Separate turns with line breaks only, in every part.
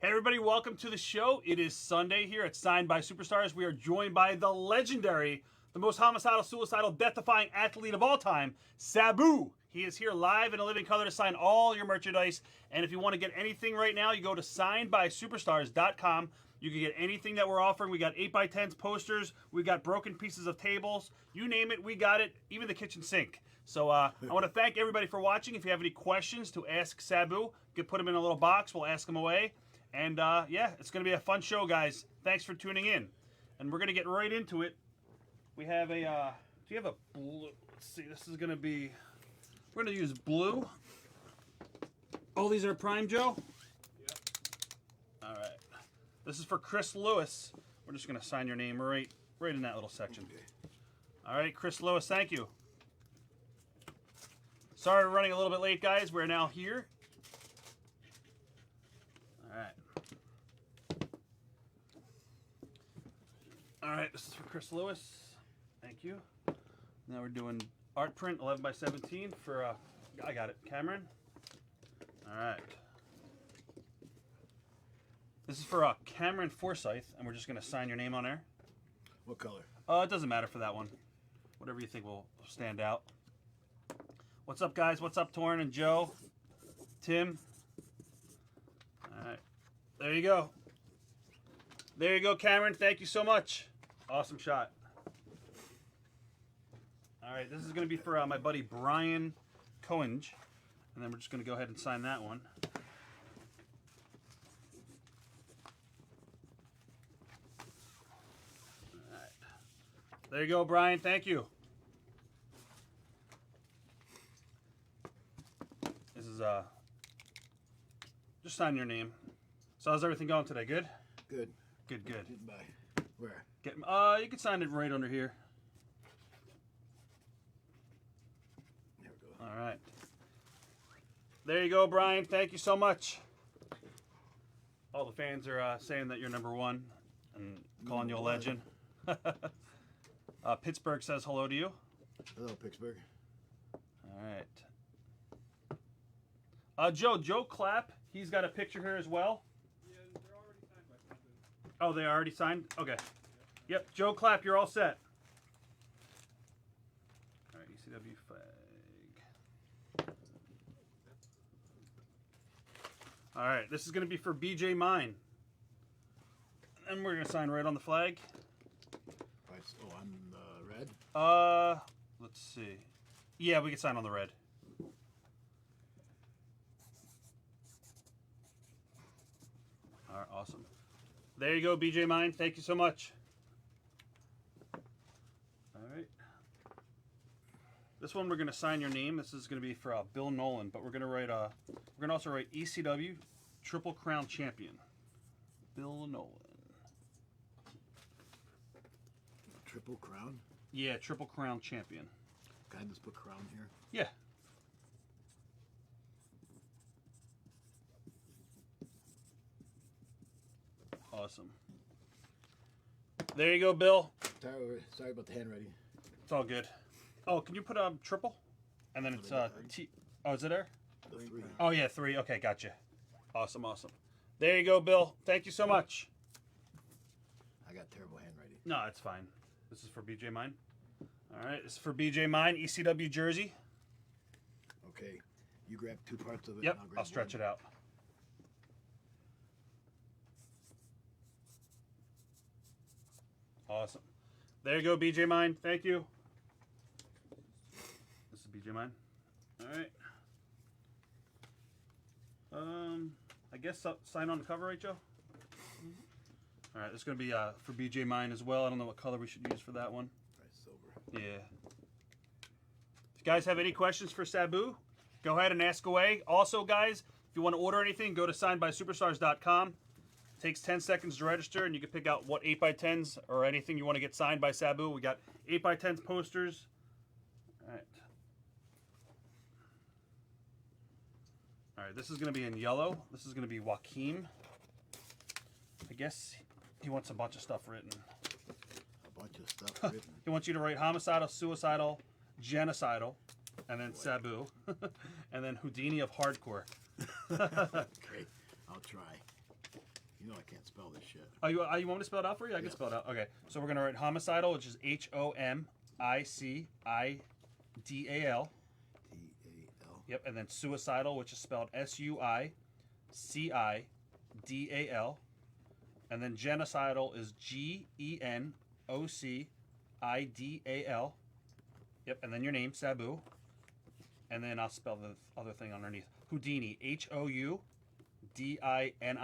Hey everybody, welcome to the show. It is Sunday here at Signed by Superstars. We are joined by the legendary, the most homicidal, suicidal, death-defying athlete of all time, Sabu. He is here live in a living color to sign all your merchandise. And if you want to get anything right now, you go to signedbysuperstars.com. You can get anything that we're offering. We got 8x10s, posters. We got broken pieces of tables. You name it, we got it. Even the kitchen sink. So I want to thank everybody for watching. If you have any questions to ask Sabu, you can put them in a little box. We'll ask them away. And yeah, it's going to be a fun show, guys. Thanks for tuning in. And we're going to get right into it. We have a, do you have a blue? Let's see, this is going to be, we're going to use blue. Oh, these are prime, Joe?
Yep.
All right. This is for Chris Lewis. We're just going to sign your name right in that little section.
Okay.
All right, Chris Lewis, thank you. Sorry we're running a little bit late, guys. We're now here. All right. All right, this is for Chris Lewis. Thank you. Now we're doing art print 11x17 for, I got it, Cameron. All right. This is for Cameron Forsyth, and we're just going to sign your name on there.
What color?
It doesn't matter for that one. Whatever you think will stand out. What's up, guys? What's up, Torrin and Joe? Tim? All right. There you go. There you go, Cameron. Thank you so much. Awesome shot. All right, this is going to be for my buddy Brian Coenge. And then we're just going to go ahead and sign that one. All right. There you go, Brian. Thank you. This is just sign your name. So how's everything going today? Good?
Good.
Good, good.
Getting by. Where?
You can sign it right under here.
There we go.
All right. There you go, Brian. Thank you so much. All the fans are saying that you're number one and calling you a legend. Pittsburgh says hello to you.
Hello, Pittsburgh.
All right. Joe Clapp, he's got a picture here as well.
Yeah, they're already signed by Sabu.
Oh, they already signed? Okay. Yep, Joe Clapp, you're all set. All right, ECW flag. All right, this is going to be for BJ Mine. And we're going to sign right on the flag.
Right, oh, I'm red.
Let's see. Yeah, we can sign on the red. All right, awesome. There you go, BJ Mine. Thank you so much. All right. This one we're going to sign your name. This is going to be for Bill Nolan, but we're going to write we're going to also write ECW Triple Crown Champion. Bill Nolan.
Triple Crown?
Yeah, Triple Crown Champion.
Can I just put crown here?
Yeah. Awesome. There you go, Bill.
Sorry about the handwriting.
It's all good. Oh, can you put triple? And then it's T. Oh, is it there?
The 3.
Oh yeah, 3. Okay, gotcha. Awesome, awesome. There you go, Bill. Thank you so much.
I got terrible handwriting.
No, it's fine. This is for BJ Mine. All right, this is for BJ Mine, ECW jersey.
Okay, you grab 2 parts of it.
Yep,
and
I'll stretch it out. Awesome. There you go, BJ Mine. Thank you. This is BJ Mine. All right. I guess sign on the cover, right, Joe? All right, this is going to be for BJ Mine as well. I don't know what color we should use for that one.
Silver.
Yeah. If you guys have any questions for Sabu, go ahead and ask away. Also, guys, if you want to order anything, go to signedbysuperstars.com. Takes 10 seconds to register, and you can pick out what 8x10s or anything you want to get signed by Sabu. We got 8x10s posters. All right. All right, this is going to be in yellow. This is going to be Joaquin. I guess he wants a bunch of stuff written.
A bunch of stuff written.
He wants you to write homicidal, suicidal, genocidal, and then Sabu, and then Houdini of hardcore.
Okay, I'll try. You know I can't spell this shit.
Oh, you want me to spell it out for you? I can
Yes.
spell it out. Okay. So we're gonna write homicidal, which is HOMICIDAL.
T-A-L.
Yep, and then suicidal, which is spelled SUICIDAL. And then genocidal is GENOCIDAL. Yep, and then your name, Sabu. And then I'll spell the other thing underneath. Houdini, HOUDINI.
D-O-N.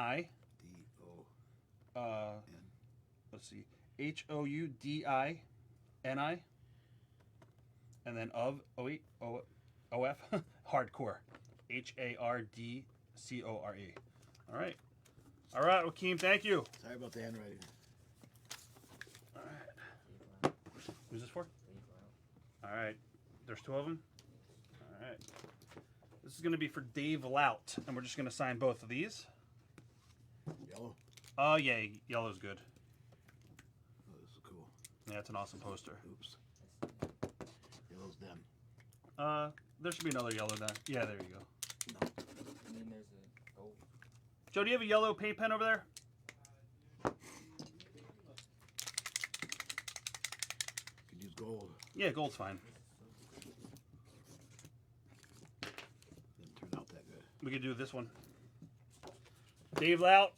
Let's see, HOUDINI. And then OF, hardcore, HARDCORE. All right. All right, Joaquin, thank you.
Sorry about the handwriting.
All right. Who's this for? All right. There's 2 of them. All right. This is going to be for Dave Lout, and we're just going to sign both of these.
Yellow.
Oh, yeah, yellow's good.
Oh, this is cool.
Yeah, it's an awesome poster.
Oops. Yellow's them.
There should be another yellow there. Yeah, there you go.
No.
And then there's a gold.
Joe, do you have a yellow paint pen over there?
Could use gold.
Yeah, gold's fine.
Didn't turn out that good.
We could do this one. Dave Lout.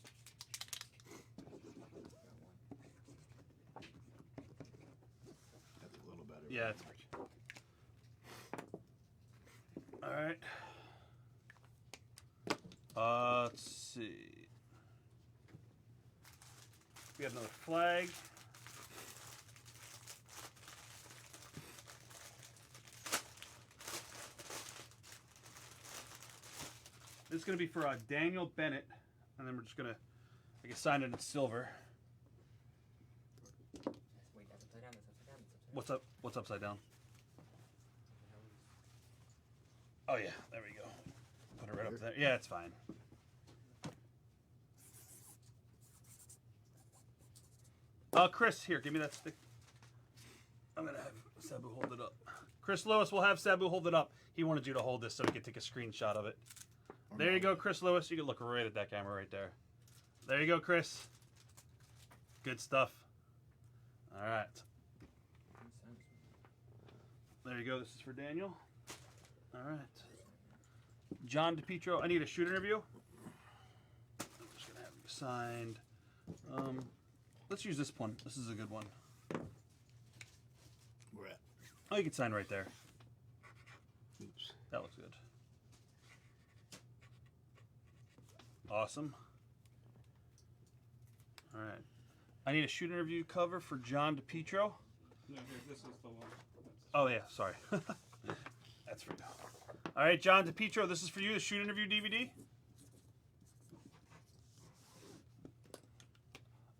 That's a little better.
Yeah, it's... All right. Let's see. We have another flag. This is going to be for Daniel Bennett, and then we're just going to, I guess, sign it in silver.
Wait, that's upside down. That's upside down. That's upside down.
What's up? What's upside down? Oh yeah, there we go. Put it right up there. Yeah, it's fine. Chris, here, give me that stick. I'm gonna have Sabu hold it up. Chris Lewis will have Sabu hold it up. He wanted you to hold this so we could take a screenshot of it. There you go, Chris Lewis. You can look right at that camera right there. There you go, Chris. Good stuff. All right. There you go. This is for Daniel. All right. John DePietro. I need a shoot interview. I'm just gonna have him signed. Let's use this one. This is a good one.
Where at?
Oh, you can sign right there.
Oops.
That looks good. Awesome. All right. I need a shoot interview cover for John DePietro.
No, here, this is the one.
Oh, yeah. Sorry. That's for you. All right, John DePietro, this is for you, the shoot interview DVD.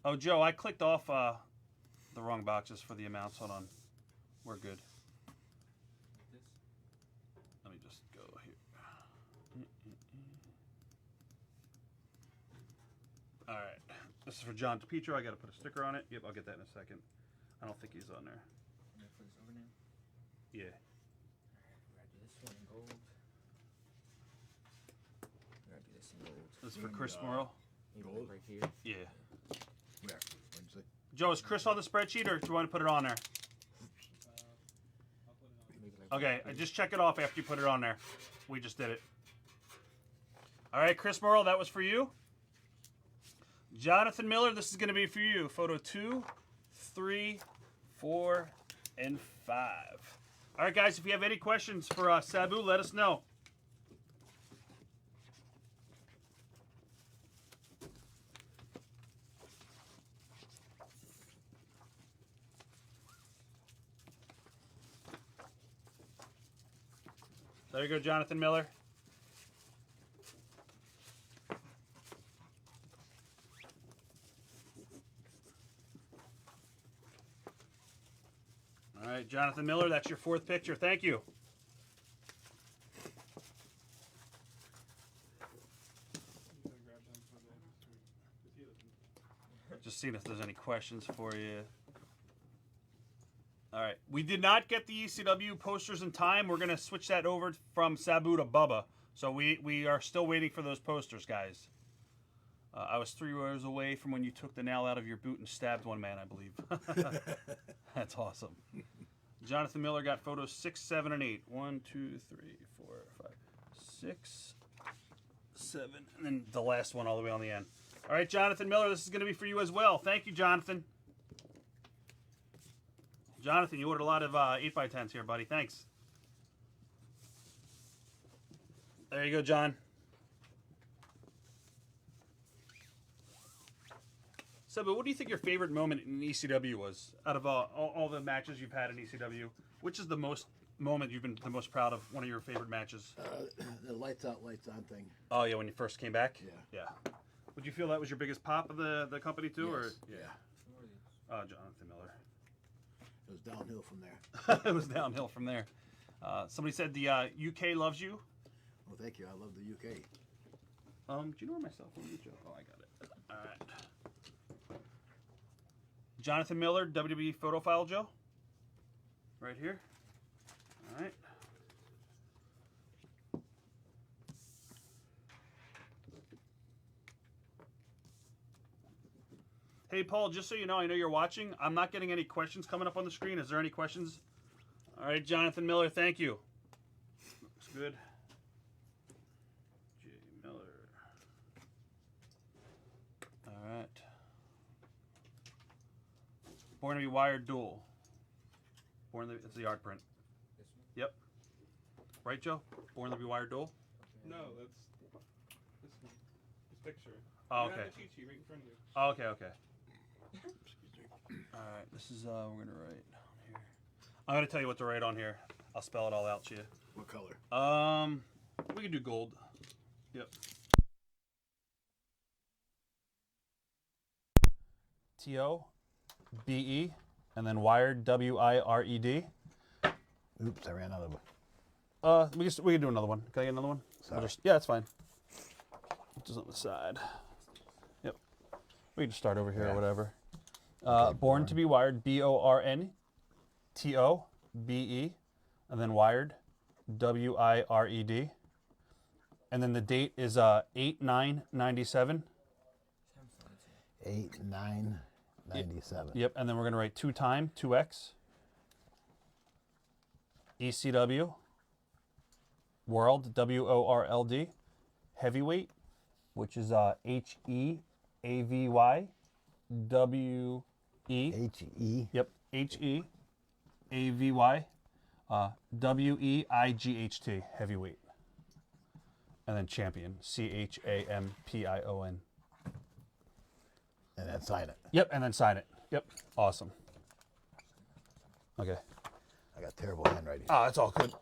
Oh, Joe, I clicked off the wrong boxes for the amounts. Hold on. We're good.
This.
Let me just go here. All right. This is for John DePietro. I got to put a sticker on it. Yep, I'll get that in a second. I don't think he's on there.
I'm gonna put this over now.
Yeah.
We're gonna do this one in gold. We're gonna do this in gold.
This is for
And,
Chris Morrow.
Maybe
gold?
right here.
Yeah.
Where? What'd you say?
Joe, is Chris on the spreadsheet, or do you want to put it on there?
I'll put it on.
Maybe like
Okay,
right here.
just check it off after you put it on there. We just did it. All right, Chris Morrow, that was for you. Jonathan Miller, this is going to be for you. Photo 2, 3, 4, and 5. All right, guys, if you have any questions for Sabu, let us know. There you go, Jonathan Miller. All right, Jonathan Miller, that's your 4th picture. Thank you.
You can grab them for the tequila.
Just seeing if there's any questions for you. All right, we did not get the ECW posters in time. We're going to switch that over from Sabu to Bubba. So we are still waiting for those posters, guys. I was 3 years away from when you took the nail out of your boot and stabbed one man, I believe. That's awesome. Jonathan Miller got photos 6, 7, and 8. 1, 2, 3, 4, 5, 6, 7, and then the last one all the way on the end. All right, Jonathan Miller, this is going to be for you as well. Thank you, Jonathan. Jonathan, you ordered a lot of 8x10s here, buddy. Thanks. There you go, John. Sabu, what do you think your favorite moment in ECW was? Out of all the matches you've had in ECW, which is the moment you've been the most proud of? One of your favorite matches?
The lights out, lights on thing.
Oh yeah, when you first came back.
Yeah.
Yeah. Would you feel that was your biggest pop of the company too, or
Yes.
yeah? Jonathan Miller.
It was downhill from there.
It was downhill from there. Somebody said the UK loves you.
Well, thank you. I love the UK.
Do you know where my cell phone is, Joe? Oh, I got it. All right. Jonathan Miller, WWE photo file, Joe. Right here. All right. Hey, Paul, just so you know, I know you're watching. I'm not getting any questions coming up on the screen. Is there any questions? All right, Jonathan Miller, thank you. Looks good. J. Miller. All right. Born to be Wired Duel. It's the art print.
This one?
Yep. Right, Joe? Born to be Wired Duel?
No, that's this one. This picture.
Oh,
You have
okay.
the cheat sheet right in front of you.
Oh, okay, okay. All right, this is, we're going to write on here. I'm going to tell you what to write on here. I'll spell it all out to you.
What color?
We can do gold. Yep. T-O-B-E, and then Wired, W-I-R-E-D.
Oops, I ran out of.
We can do another one. Can I get another one?
Sorry.
Yeah, it's fine. Just on the side. Yep. We can just start over here or whatever. Born to be Wired, B-O-R-N-T-O-B-E, and then Wired, W-I-R-E-D. And then the date is 8/9/97.
8/9/97.
Yep, and then we're going to write 2x, 2x. ECW. World, W-O-R-L-D. Heavyweight, which is H-E-A-V-Y-W-E.
H-E.
Yep, H-E-A-V-Y. W-E-I-G-H-T. Heavyweight. And then champion, C-H-A-M-P-I-O-N.
And then sign it.
Yep, and then sign it. Yep, awesome. Okay.
I got terrible handwriting.
Oh, it's all good.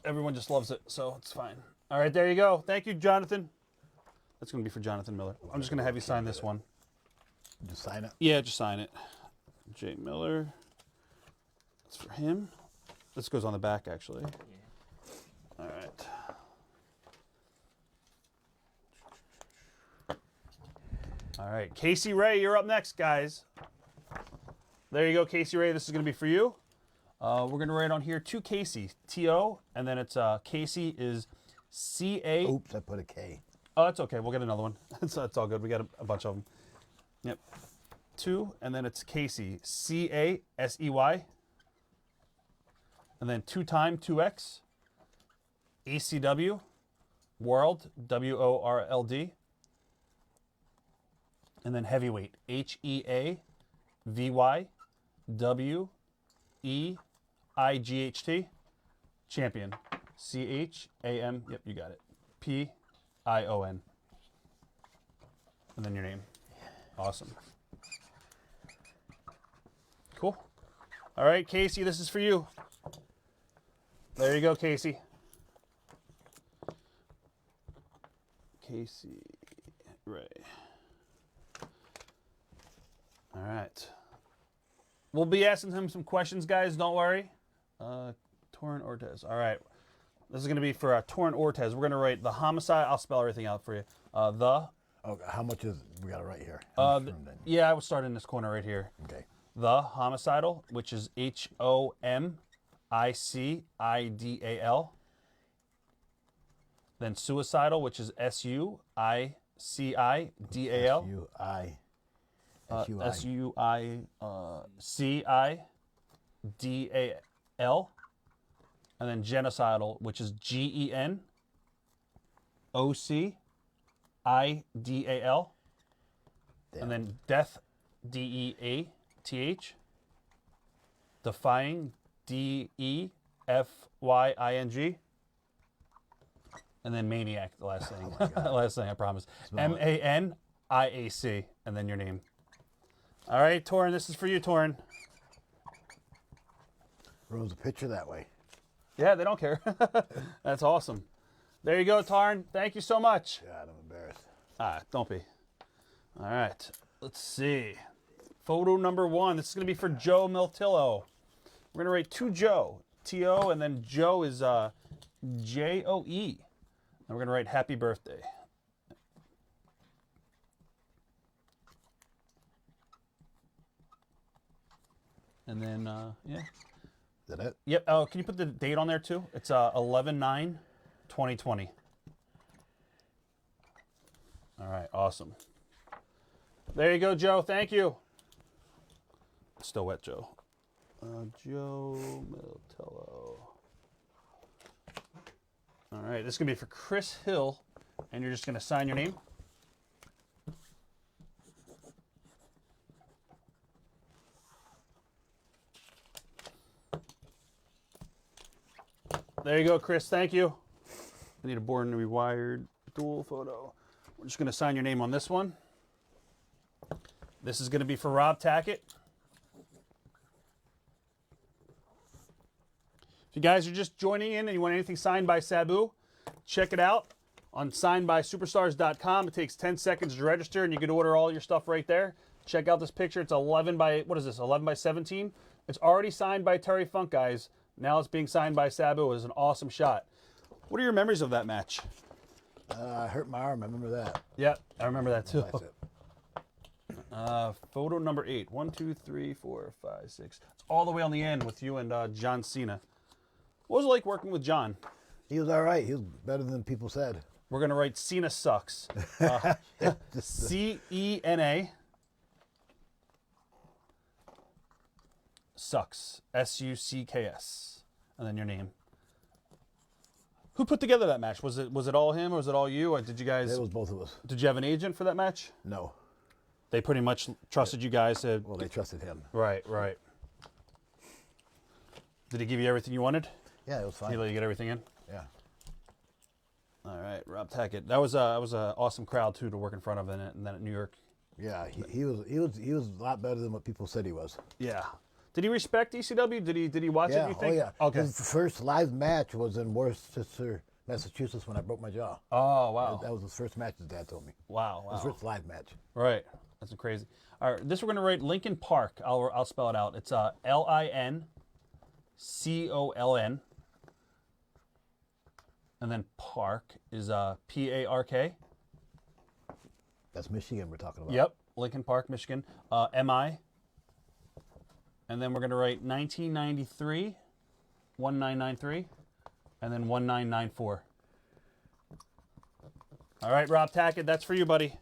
Everyone just loves it, so it's fine. All right, there you go. Thank you, Jonathan. That's going to be for Jonathan Miller. I'm just going to have you sign this one.
Just sign it.
Yeah, just sign it. J. Miller. That's for him. This goes on the back, actually.
Yeah.
All right. All right, Casey Ray, you're up next, guys. There you go, Casey Ray. This is going to be for you. We're going to write on here to Casey, T-O, and then it's Casey is C-A.
Oops, I put a K.
Oh, that's okay. We'll get another one. It's all good. We got a bunch of them. Yep. 2, and then it's Casey, C-A-S-E-Y. And then 2x, ECW, World, W-O-R-L-D. And then heavyweight, H-E-A-V-Y-W-E-I-G-H-T. Champion, C-H-A-M, yep, you got it, P-I-O-N. And then your name. Awesome. Cool. All right, Casey, this is for you. There you go, Casey. Casey Ray. All right. We'll be asking him some questions, guys. Don't worry. Torrin Ortez. All right. This is going to be for Torrin Ortez. We're going to write the homicide. I'll spell everything out for you.
Oh, how much is we got it right here?
Yeah, I will start in this corner right here.
Okay.
The homicidal, which is H-O-M-I-C-I-D-A-L. Then suicidal, which is S-U-I-C-I-D-A-L. S-U-I-C-I-D-A-L.
S-U-I.
S-U-I-C-I-D-A-L. And then genocidal, which is G-E-N-O-C-I-D-A-L. And then death, D-E-A-T-H. Defying, D-E-F-Y-I-N-G. And then maniac, the last thing. Last thing, I promise. M-A-N-I-A-C. And then your name. All right, Torrin, this is for you, Torrin.
Rose a picture that way.
Yeah, they don't care. That's awesome. There you go, Tarn. Thank you so much.
God, I'm embarrassed.
Don't be. All right. Let's see. Photo number 1. This is going to be for Joe Miltillo. We're going to rate 2 Joe. T-O, and then Joe is J-O-E. And we're going to write happy birthday. And then, yeah.
Is that it?
Yep. Oh, can you put the date on there too? It's 11/9/2020. All right. Awesome. There you go, Joe. Thank you. It's still wet, Joe. Joe Miltello. All right. This is going to be for Chris Hill, and you're just going to sign your name. There you go, Chris. Thank you. I need a born to be wired dual photo. We're just going to sign your name on this one. This is going to be for Rob Tackett. If you guys are just joining in and you want anything signed by Sabu, check it out on signedbysuperstars.com. It takes 10 seconds to register, and you can order all your stuff right there. Check out this picture. It's 11 by, what is this, 11 by 17? It's already signed by Terry Funk, guys. Now it's being signed by Sabu. It was an awesome shot. What are your memories of that match?
I hurt my arm. I remember that.
Yeah, I remember that too.
That's it.
Photo number 8. 1, 2, 3, 4, 5, 6. It's all the way on the end with you and John Cena. What was it like working with John?
He was all right. He was better than people said.
We're going to write Cena sucks. C-E-N-A. Sucks. S-U-C-K-S. And then your name. Who put together that match? Was it all him or was it all you? Or did you guys...
It was both of us.
Did you have an agent for that match?
No.
They pretty much trusted you guys to...
Well, they trusted him.
Right, right. Did he give you everything you wanted?
Yeah, it was fine.
Did he let you get everything in?
Yeah.
All right, Rob Tackett. That was an awesome crowd too to work in front of, and then at New York.
Yeah, he was a lot better than what people said he was.
Yeah. Did he respect ECW? Did he watch it? You think?
Oh yeah.
Okay.
His first live match was in Worcester, Massachusetts, when I broke my jaw.
Oh wow.
That was his first match. His dad told me.
Wow.
His first live match.
Right. That's crazy. All right. This we're gonna write Lincoln Park. I'll spell it out. It's L-I-N-C-O-L-N. And then Park is P-A-R-K.
That's Michigan we're talking about.
Yep, Lincoln Park, Michigan. M-I. And then we're going to write 1993, 1993, and then 1994. All right, Rob Tackett, that's for you, buddy.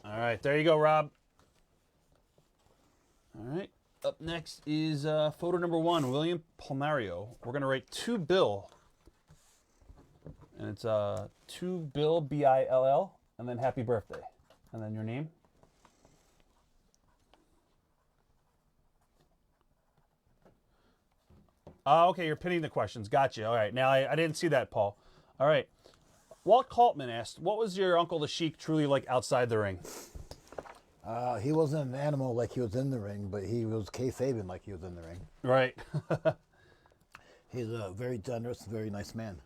All right, there you go, Rob. All right. Up next is photo number 1, William Palmario. We're going to write 2 Bill. And it's 2 Bill, B-I-L-L, and then happy birthday. And then your name. Oh, okay, you're pinning the questions. Gotcha. All right. Now, I didn't see that, Paul. All right. Walt Kaltman asked, what was your Uncle the Sheik truly like outside the ring?
He wasn't an animal like he was in the ring, but he was kayfabing like he was in the ring.
Right.
He's a very generous, very nice man.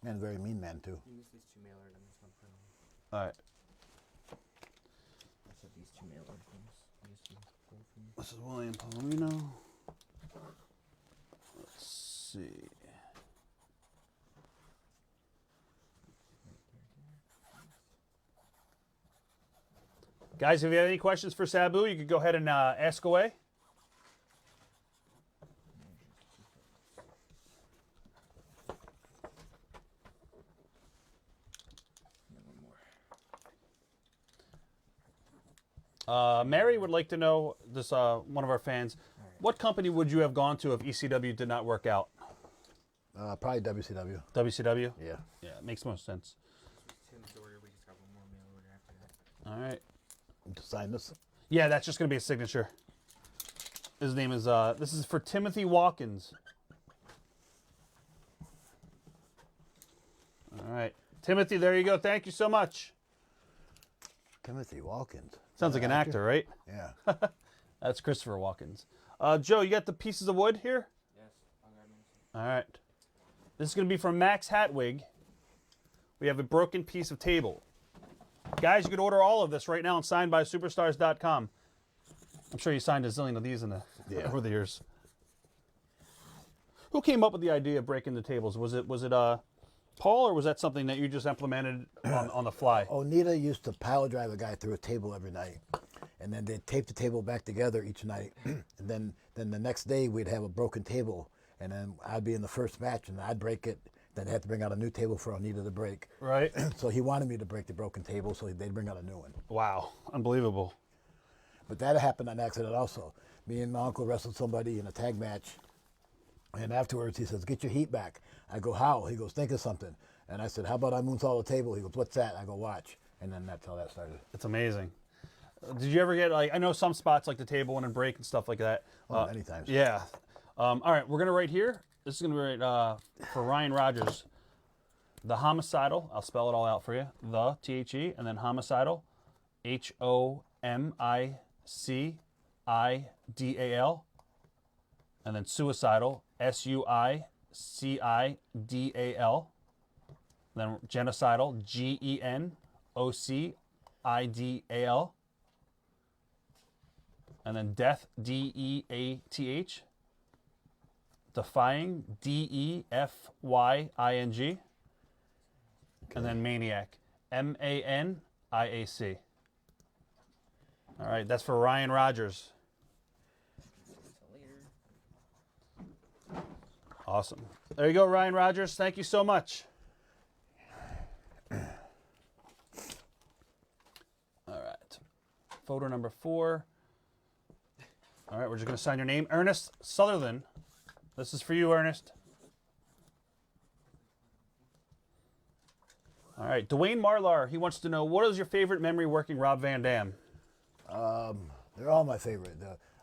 And a very mean man, too.
Use these 2 mail items. One print them.
All right.
That's what these 2 mail items. Use them both of them.
This is William Palomino. Let's see. Guys, if you have any questions for Sabu, you could go ahead and ask away. Mary would like to know, this one of our fans, what company would you have gone to if ECW did not work out?
Probably WCW.
WCW?
Yeah.
Yeah, it makes most sense.
Tim's order. We just got one more mail order after that.
All right.
To sign this.
Yeah, that's just going to be a signature. His name is, this is for Timothy Watkins. All right. Timothy, there you go. Thank you so much.
Timothy Watkins.
Sounds like an actor, right?
Yeah.
That's Christopher Watkins. Joe, you got the pieces of wood here?
Yes, I'll grab them.
All right. This is going to be from Max Hatwig. We have a broken piece of table. Guys, you could order all of this right now on signedbysuperstars.com. I'm sure you signed a zillion of these over the years. Who came up with the idea of breaking the tables? Was it Paul, or was that something that you just implemented on the fly?
Onita used to power drive a guy through a table every night. And then they'd tape the table back together each night. And then the next day we'd have a broken table. And then I'd be in the first match and I'd break it. Then they had to bring out a new table for Onita to break.
Right.
So he wanted me to break the broken table, so they'd bring out a new one.
Wow. Unbelievable.
But that happened on accident also. Me and my uncle wrestled somebody in a tag match. And afterwards he says, get your heat back. I go, how? He goes, think of something. And I said, how about I moonsault the table? He goes, what's that? I go, watch. And then that's how that started.
It's amazing. Did you ever get, like, I know some spots like the table one and break and stuff like that.
Many times.
Yeah. All right, we're going to write here. This is going to be right for Ryan Rogers. The Homicidal, I'll spell it all out for you. The, T-H-E, and then Homicidal, H-O-M-I-C-I-D-A-L, and then Suicidal, S-U-I-C-I-D-A-L, then Genocidal, G-E-N-O-C-I-D-A-L, and then Death, D-E-A-T-H, Defying, D-E-F-Y-I-N-G, and then Maniac, M-A-N-I-A-C. All right, that's for Ryan Rogers. Awesome. There you go, Ryan Rogers. Thank you so much. All right. Photo number 4. All right, we're just going to sign your name. Ernest Sutherland. This is for you, Ernest. All right, Dwayne Marlar, he wants to know, what is your favorite memory working Rob Van Dam?
They're all my favorite.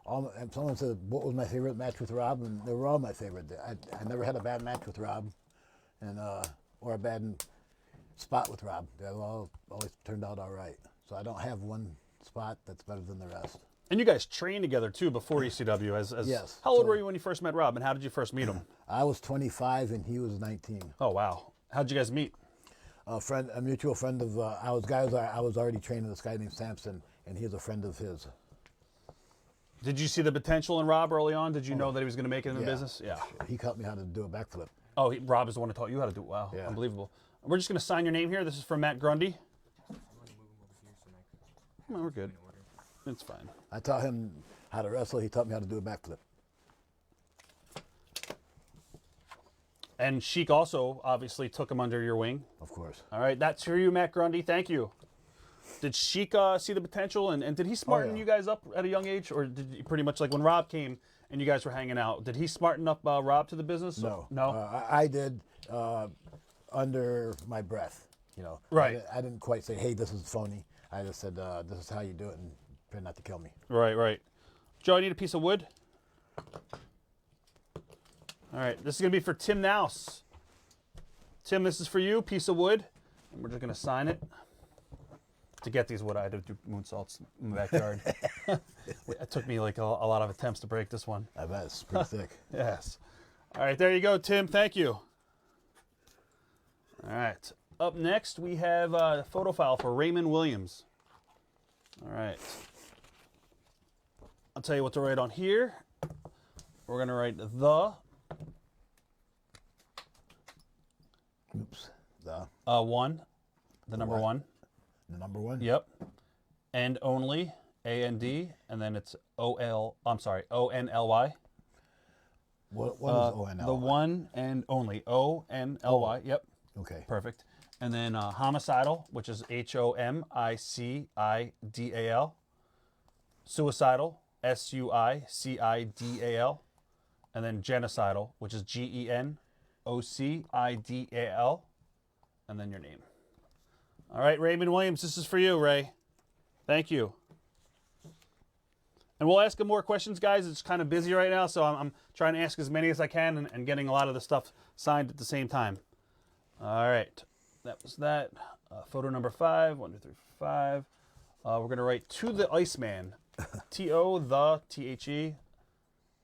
And someone said, what was my favorite match with Rob? And they were all my favorite. I never had a bad match with Rob, and or a bad spot with Rob. They all always turned out all right. So I don't have one spot that's better than the rest.
And you guys trained together, too, before ECW.
Yes.
How old were you when you first met Rob, and how did you first meet him?
I was 25, and he was 19.
Oh, wow. How'd you guys meet?
A mutual friend of I was already training this guy named Sampson, and he's a friend of his.
Did you see the potential in Rob early on? Did you know that he was going to make it in the business? Yeah.
He taught me how to do a backflip.
Oh, Rob is the one who taught you how to do it. Wow,
Yeah.
Unbelievable. We're just going to sign your name here. This is from Matt Grundy.
I'm going to move them over here so I can
No, we're good.
in order.
It's fine.
I taught him how to wrestle. He taught me how to do a backflip.
And Sheik also obviously took him under your wing.
Of course.
All right, that's for you, Matt Grundy. Thank you. Did Sheik see the potential, and did he smarten
yeah.
you guys up at a young age, or did you pretty much like when Rob came and you guys were hanging out? Did he smarten up Rob to the business?
No.
No.
I did under my breath. You know.
Right.
I didn't quite say, "Hey, this is phony." I just said, "This is how you do it," and try not to kill me.
Right. Joe, I need a piece of wood. All right, this is going to be for Tim Nouse. Tim, this is for you, piece of wood. And we're just going to sign it. To get these wood, I had to do moonsaults in the backyard. It took me like a lot of attempts to break this one.
I bet it's pretty thick.
Yes. All right, there you go, Tim. Thank you. All right. Up next, we have a photo file for Raymond Williams. All right. I'll tell you what to write on here. We're going to write the
Oops. The
one, the number
what?
1.
The number 1.
Yep. And only, A-N-D, and then it's O-N-L-Y.
What is O-N-L-Y?
The one and only, O-N-L-Y. Yep.
Okay.
Perfect. And then homicidal, which is H-O-M-I-C-I-D-A-L. Suicidal, Suicidal, and then Genocidal, which is Genocidal, and then your name. All right, Raymond Williams, this is for you, Ray. Thank you. And we'll ask him more questions, guys. It's kind of busy right now, so I'm trying to ask as many as I can and getting a lot of the stuff signed at the same time. All right, that was that. Photo number 5, 1, 2, 3, 4, 5. We're going to write to the Iceman, T-O, the, T-H-E,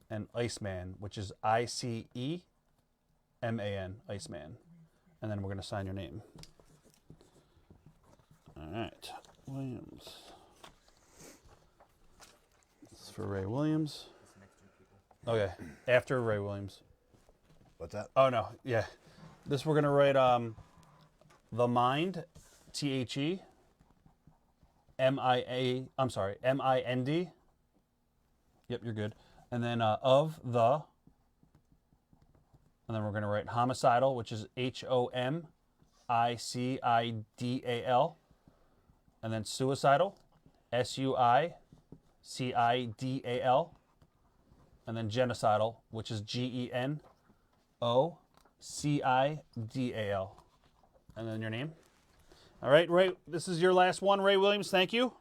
and Iceman, which is I-C-E-M-A-N, Iceman. And then we're going to sign your name. All right, Williams. This is for Ray Williams. Okay, after Ray Williams.
What's that?
Oh, no, yeah. This we're going to write The Mind, T-H-E, M-I-A, I'm sorry, M-I-N-D. Yep, you're good. And then of the, and then we're going to write Homicidal, which is H-O-M-I-C-I-D-A-L. And then Suicidal, S-U-I-C-I-D-A-L. And then Genocidal, which is G-E-N-O-C-I-D-A-L. And then your name. All right, Ray, this is your last one, Ray Williams. Thank you.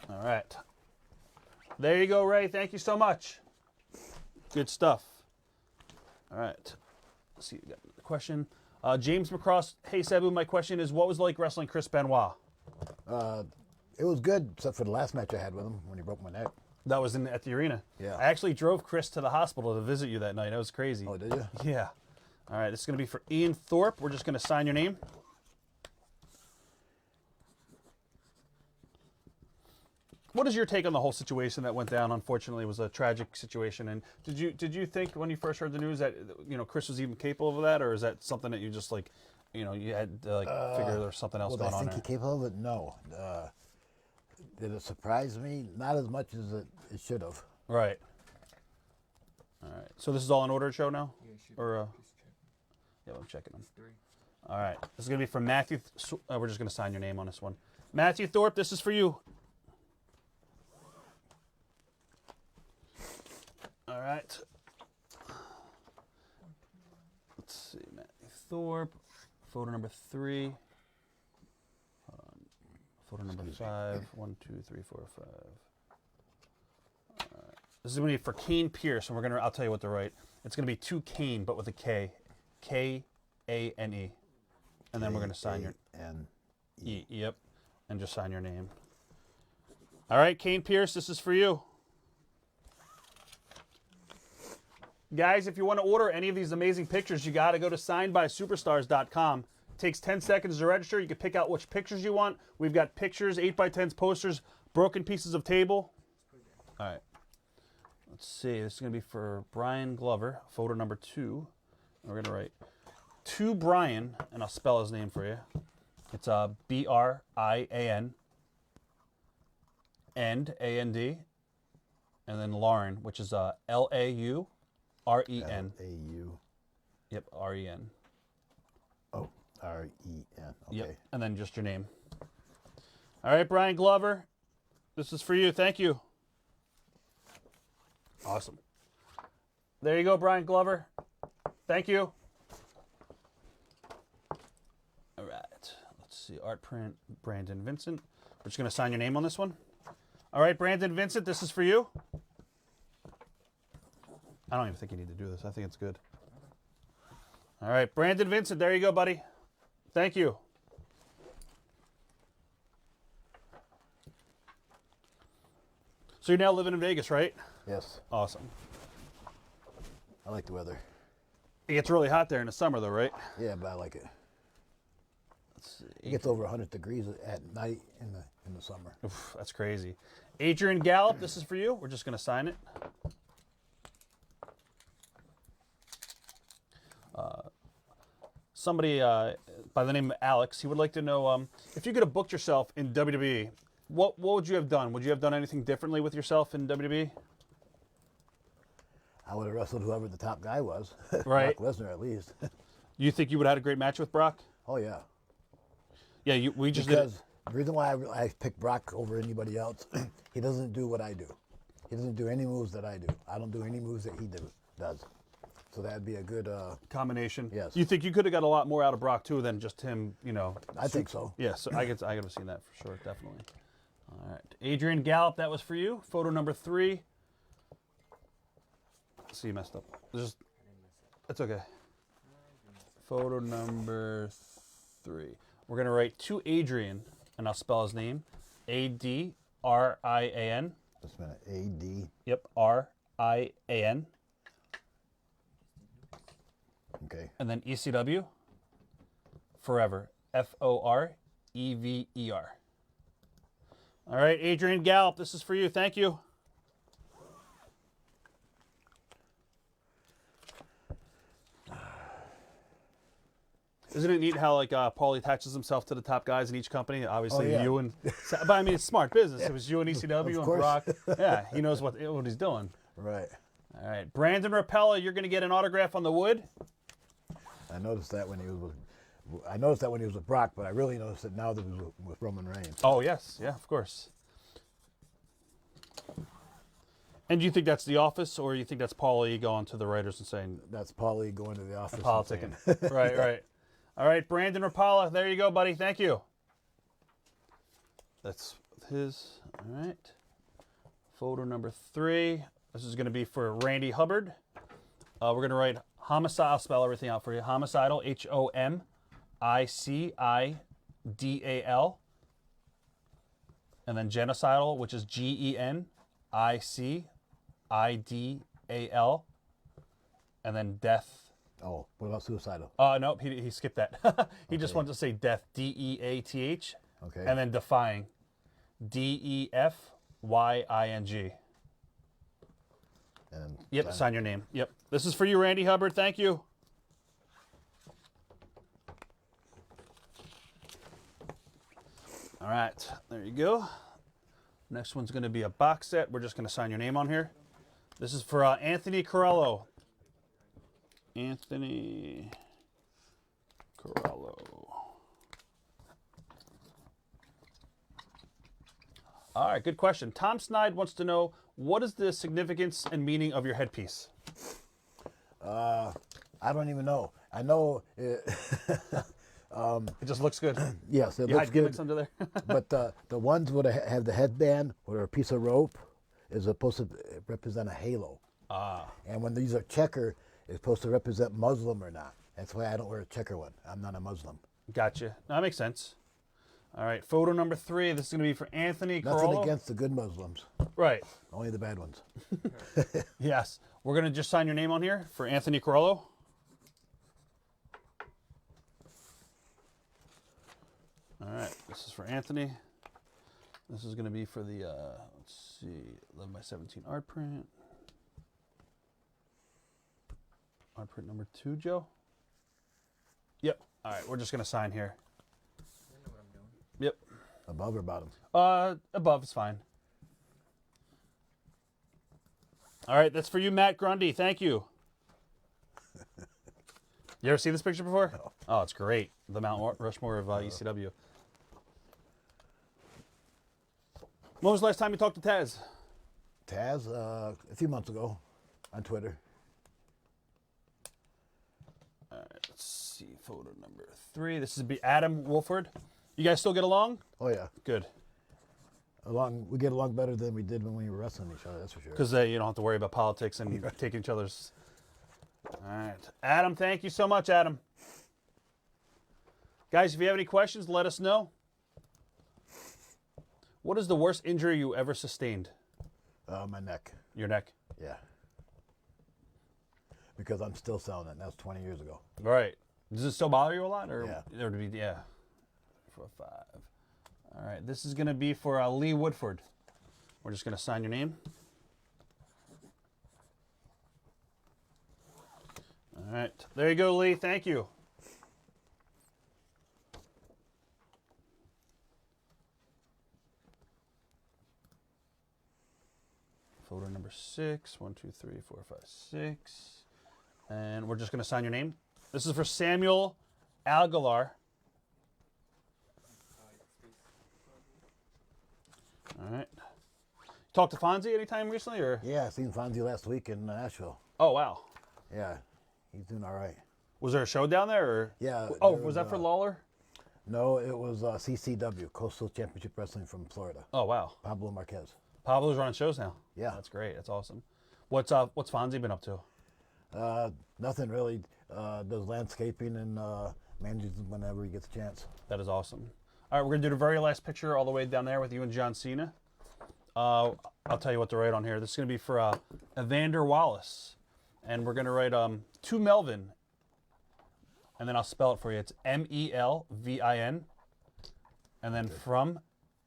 All right. There you go, Ray. Thank you so much. Good stuff. All right. Let's see, we got another question. James McCross, hey, Sabu, my question is, what was it like wrestling Chris Benoit?
It was good, except for the last match I had with him when he broke my neck.
That was at the arena.
Yeah.
I actually drove Chris to the hospital to visit you that night. That was crazy.
Oh, did you?
Yeah. All right, this is going to be for Ian Thorpe. We're just going to sign your name. What is your take on the whole situation that went down? Unfortunately, it was a tragic situation. And did you think when you first heard the news that Chris was even capable of that, or is that something that you just you had to figure there's something else going on
I
there?
think he capable of it? No. Did it surprise me? Not as much as it should have.
Right. All right. So this is all in order to show now, or yeah, I'm checking them.
3.
All right. This is going to be from Matthew. We're just going to sign your name on this one. Matthew Thorpe, this is for you. All right. Let's see. Matthew Thorpe. Photo number 3. Photo number 5. 1, 2, 3, 4, 5. All right. This is going to be for Kane Pierce, and I'll tell you what to write. It's going to be to Kane, but with a K. K-A-N-E. And then we're going to sign your
N-E.
Yep. And just sign your name. All right, Kane Pierce, this is for you. Guys, if you want to order any of these amazing pictures, you got to go to signedbysuperstars.com. Takes 10 seconds to register. You can pick out which pictures you want. We've got pictures, 8x10s, posters, broken pieces of table. All right. Let's see. This is going to be for Brian Glover, photo number 2. We're going to write to Brian, and I'll spell his name for you. It's B-R-I-A-N, and A-N-D, and then Lauren, which is L-A-U-R-E-N.
L-A-U.
Yep, R-E-N.
Oh, R-E-N. Okay.
Yep, and then just your name. All right, Brian Glover, this is for you. Thank you. Awesome. There you go, Brian Glover. Thank you. All right. Let's see. Art print, Brandon Vincent. We're just going to sign your name on this one. All right, Brandon Vincent, this is for you. I don't even think you need to do this. I think it's good. All right, Brandon Vincent, there you go, buddy. Thank you. So you're now living in Vegas, right?
Yes.
Awesome.
I like the weather.
It gets really hot there in the summer, though, right?
Yeah, but I like it.
Let's see.
It gets over 100 degrees at night in the summer.
Oof, that's crazy. Adrian Gallup, this is for you. We're just going to sign it. Somebody by the name of Alex, he would like to know if you could have booked yourself in WWE, what would you have done? Would you have done anything differently with yourself in WWE?
I would have wrestled whoever the top guy was.
Right.
Brock Lesnar, at least.
You think you would have had a great match with Brock?
Oh, yeah.
Yeah, we just did it.
The reason why I pick Brock over anybody else, he doesn't do what I do. He doesn't do any moves that I do. I don't do any moves that he does. So that'd be a good
combination.
Yes.
You think you could have got a lot more out of Brock too than just him?
I think so.
Yeah. So I could have seen that for sure, definitely. All right, Adrian Gallup, that was for you. Photo number 3. See, you messed up. That's okay. Photo number 3. We're gonna write to Adrian, and I'll spell his name, Adrian.
Just a minute. A-D.
Yep, Rian.
Okay.
And then ECW, forever, Forever. All right, Adrian Gallup, this is for you. Thank you. Isn't it neat how Paulie attaches himself to the top guys in each company? Obviously,
yeah.
you and, but I mean, it's smart business. It was you and ECW and
course.
Brock. Yeah, he knows what he's doing.
Right.
All right, Brandon Rapella, you're going to get an autograph on the wood.
I noticed that when he was with Brock, but I really noticed it now that he was with Roman Reigns.
Oh yes, yeah, of course. And do you think that's the office, or you think that's Paulie going to the writers and saying
That's Paulie going to the office. and
politicking?
saying-
Right, right. All right, Brandon Rapala, there you go, buddy. Thank you. That's his. All right. Photo number 3. This is going to be for Randy Hubbard. We're going to write homicide. I'll spell everything out for you. Homicidal, Homicidal. And then genocidal, which is Gennicidal. And then death.
Oh, what about suicidal?
Nope, he skipped that. He just wanted to say death, Death.
Okay.
And then defying, Defying.
And
Yep, sign your name. Yep. This is for you, Randy Hubbard. Thank you. All right, there you go. Next one's going to be a box set. We're just going to sign your name on here. This is for Anthony Corello. Anthony Corello. All right, good question. Tom Snide wants to know, what is the significance and meaning of your headpiece?
I don't even know. I know it,
It just looks good.
yes, it
You
looks
hide
good.
gimmicks under there?
But the ones that have the headband or a piece of rope is supposed to represent a halo.
Ah.
And when these are checker, it's supposed to represent Muslim or not. That's why I don't wear a checker one. I'm not a Muslim.
Gotcha. That makes sense. All right, photo number 3. This is going to be for Anthony
Nothing
Corollo.
against the good Muslims,
Right.
only the bad ones.
Yes. We're going to just sign your name on here for Anthony Corollo. All right, this is for Anthony. This is going to be for the, let's see, 11x17 art print. Art print number 2, Joe? Yep. All right, we're just going to sign here.
I know what I'm doing.
Yep.
Above or bottom?
Above is fine. All right, that's for you, Matt Grundy. Thank you. You ever seen this picture before?
No.
Oh, it's great. The Mount Rushmore of ECW. When was the last time you talked to Taz?
Taz, a few months ago on Twitter.
All right, let's see. Photo number 3. This is Adam Wolford. You guys still get along?
Oh, yeah.
Good.
We get along better than we did when we were wrestling each other, that's for sure.
Because you don't have to worry about politics and taking each other's. All right. Adam, thank you so much, Adam. Guys, if you have any questions, let us know. What is the worst injury you ever sustained?
My neck,
Your neck.
yeah. Because I'm still selling it. That was 20 years ago.
Right. Does it still bother you a lot? Or
Yeah.
Or to be, yeah. 4, 5. All right. This is going to be for Lee Woodford. We're just going to sign your name. All right. There you go, Lee. Thank you. Photo number 6. 1, 2, 3, 4, 5, 6. And we're just going to sign your name. This is for Samuel Aguilar. All right. Talked to Fonzie anytime recently, or?
Yeah, I seen Fonzie last week in Nashville.
Oh wow.
Yeah, he's doing all right.
Was there a show down there, or?
Yeah.
Oh,
there
was that for Lawler?
No, it was CCW, Coastal Championship Wrestling from Florida.
Oh wow.
Pablo Marquez.
Pablo's running shows now.
Yeah.
That's great. That's awesome. What's Fonzie been up to?
Nothing really. Does landscaping and manages whenever he gets a chance.
That is awesome. All right, we're gonna do the very last picture all the way down there with you and John Cena. I'll tell you what to write on here. This is gonna be for Evander Wallace, and we're gonna write to Melvin, and then I'll spell it for you. It's MELVIN, and then from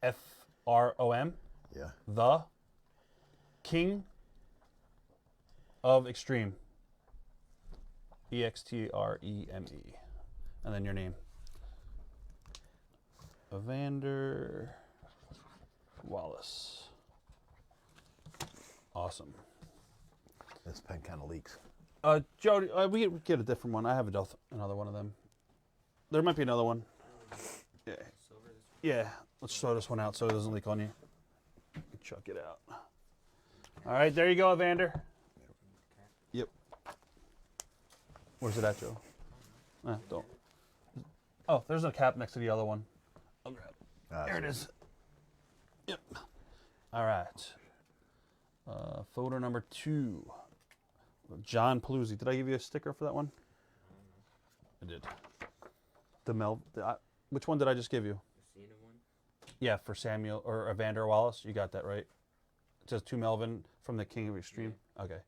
FROM,
Yeah.
the King of Extreme, EXTREME, and then your name. Evander Wallace. Awesome.
This pen kind of leaks.
Jody, we get a different one. I have another one of them. There might be another one. Yeah. Yeah. Let's throw this one out so it doesn't leak on you. Chuck it out. All right, there you go, Evander. Yep. Where's it at, Joe? Don't. Oh, there's a cap next to the other one. I'll grab it. There it is. Yep. All right. Photo number 2. John Paluzzi. Did I give you a sticker for that one? I did. Which one did I just give you?
The Cena one?
Yeah, for Samuel or Evander Wallace. You got that right. It says to Melvin from the King of Extreme. Yeah. Okay.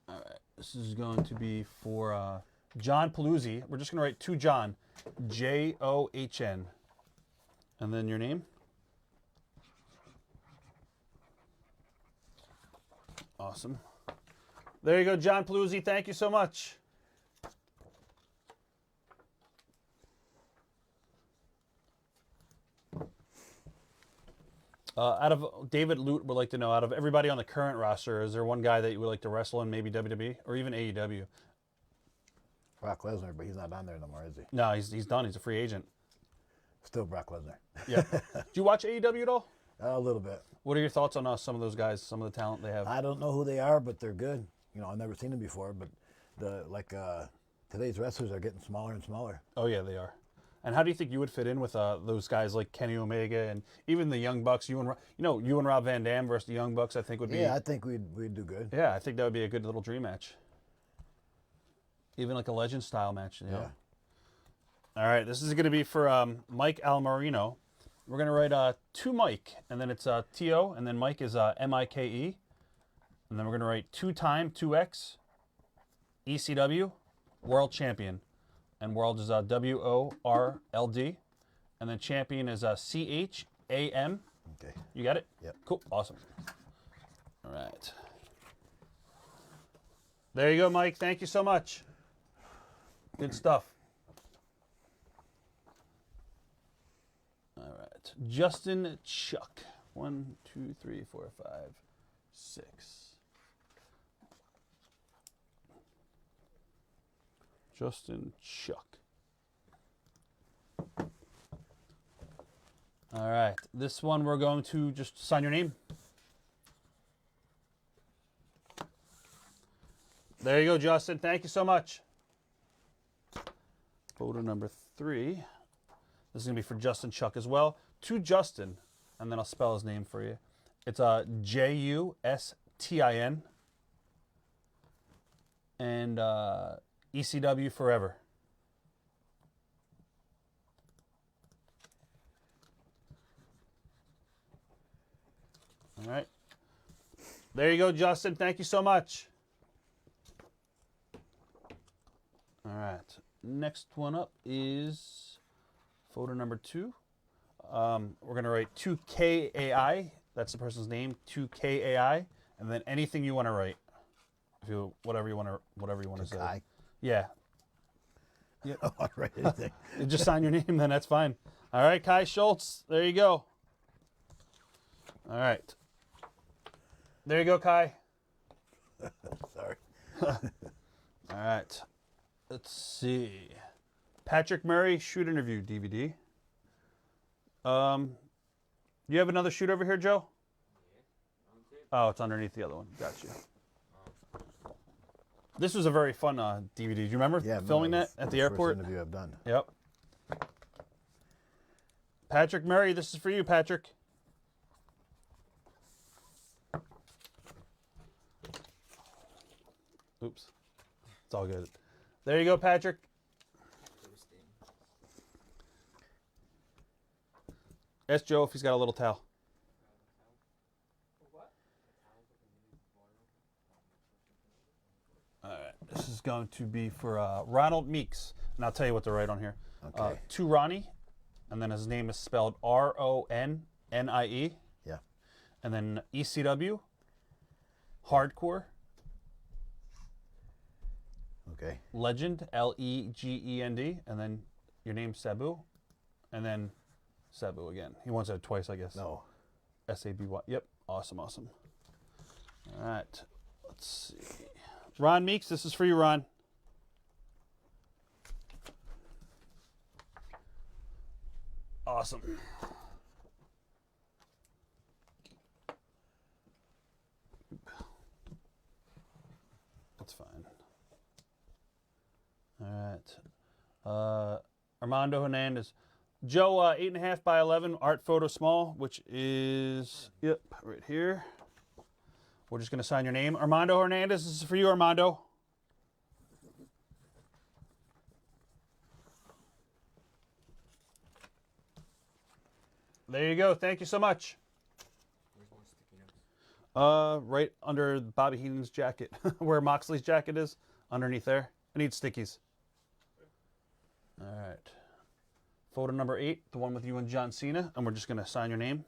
All right. This is going to be for John Paluzzi. We're just going to write to John. JOHN. And then your name. Awesome. There you go, John Paluzzi. Thank you so much. Out of David Lute would like to know, out of everybody on the current roster, is there one guy that you would like to wrestle in maybe WWE or even AEW?
Brock Lesnar, but he's not on there no more, is he?
No, he's done. He's a free agent.
Still Brock Lesnar.
Yeah. Do you watch AEW at all?
A little bit.
What are your thoughts on some of those guys, some of the talent they have?
I don't know who they are, but they're good. You know, I've never seen them before, but today's wrestlers are getting smaller and smaller.
Oh yeah, they are. And how do you think you would fit in with those guys like Kenny Omega and even the Young Bucks? You and Rob Van Dam versus the Young Bucks, I think would be.
Yeah, I think we'd do good.
Yeah, I think that would be a good little dream match. Even like a legend style match. You know?
Yeah.
All right, this is going to be for Mike Almarino. We're going to write to Mike, and then it's T-O, and then Mike is M-I-K-E. And then we're going to write 2-time, 2X, ECW, World Champion. And World is W-O-R-L-D. And then Champion is C-H-A-M.
Okay.
You got it?
Yep.
Cool. Awesome. All right. There you go, Mike. Thank you so much. Good stuff. All right. Justin Chuck. 1, 2, 3, 4, 5, 6. Justin Chuck. All right. This one we're going to just sign your name. There you go, Justin. Thank you so much. Photo number 3. This is going to be for Justin Chuck as well. To Justin, and then I'll spell his name for you. It's Justin. And ECW Forever. All right. There you go, Justin. Thank you so much. All right. Next one up is photo number 2. We're going to write 2KAI. That's the person's name, 2KAI. And then anything you want to write. Whatever you want to say.
Kai.
Yeah. Yep.
All right. Anything.
You just sign your name, then that's fine. All right, Kai Schultz. There you go. All right. There you go, Kai.
Sorry.
All right. Let's see. Patrick Murray shoot interview DVD. Do you have another shoot over here, Joe? Oh, it's underneath the other one. Gotcha. This was a very fun DVD. Do you remember filming that at the airport?
First interview I've done.
Yep. Patrick Murray, this is for you, Patrick. Oops. It's all good. There you go, Patrick. Ask Joe if he's got a little towel. All right. This is going to be for Ronald Meeks. And I'll tell you what to write on here.
Okay.
To Ronnie. And then his name is spelled Ronnie.
Yeah.
And then ECW. Hardcore.
Okay.
Legend. Legend. And then your name's Sabu. And then Sabu again. He wants it twice, I guess.
No.
S-A-B-Y. Yep. Awesome, awesome. All right. Let's see. Ron Meeks, this is for you, Ron. Awesome. That's fine. All right. Armando Hernandez. Joe, 8.5 by 11, art photo small, which is, yep, right here. We're just going to sign your name. Armando Hernandez, this is for you, Armando. There you go. Thank you so much. Right under Bobby Heenan's jacket, where Moxley's jacket is, underneath there. I need stickies. All right. Photo number 8, the one with you and John Cena, and we're just going to sign your name.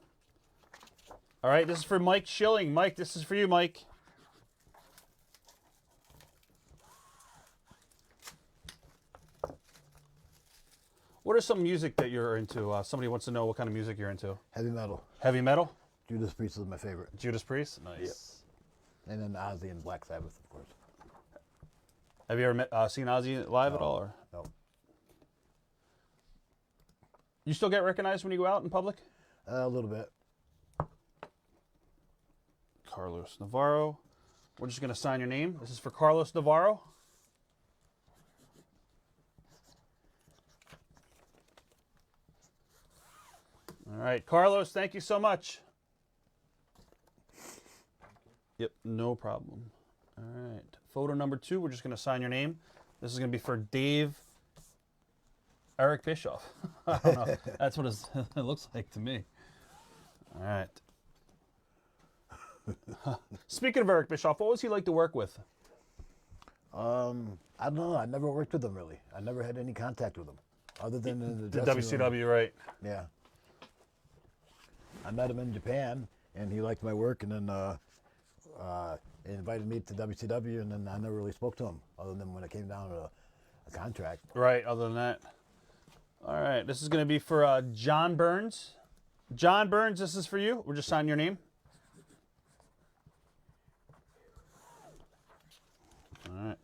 All right, this is for Mike Schilling. Mike, this is for you, Mike. What are some music that you're into? Somebody wants to know what kind of music you're into.
Heavy metal.
Heavy metal?
Judas Priest is my favorite.
Judas Priest? Nice.
Yep. And then Ozzy and Black Sabbath, of course.
Have you ever seen Ozzy live at all? Or?
No.
You still get recognized when you go out in public?
A little bit.
Carlos Navarro. We're just going to sign your name. This is for Carlos Navarro. All right, Carlos, thank you so much. Yep, no problem. All right, photo number 2, we're just going to sign your name. This is going to be for Dave Eric Bischoff. I don't know. That's what it looks like to me. All right. Speaking of Eric Bischoff, what was he like to work with?
I don't know. I never worked with him, really. I never had any contact with him. Other than in
The
dressing room.
WCW, right?
Yeah. I met him in Japan, and he liked my work, and then he invited me to WCW, and then I never really spoke to him, other than when it came down to a contract.
Right, other than that. All right, this is going to be for John Burns. John Burns, this is for you. We're just signing your name. All right.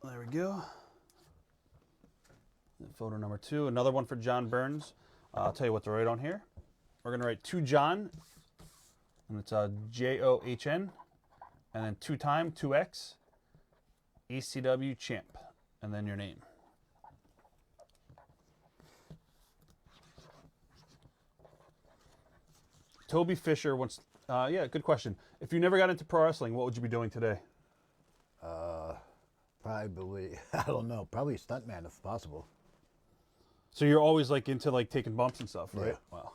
There we go. And photo number 2, another one for John Burns. I'll tell you what to write on here. We're going to write to John, and it's John, and then 2X, ECW champ, and then your name. Toby Fisher wants, yeah, good question. If you never got into pro wrestling, what would you be doing today?
Probably, I don't know, probably a stuntman if possible.
So you're always like into like taking bumps and stuff, right?
Yeah.
Wow.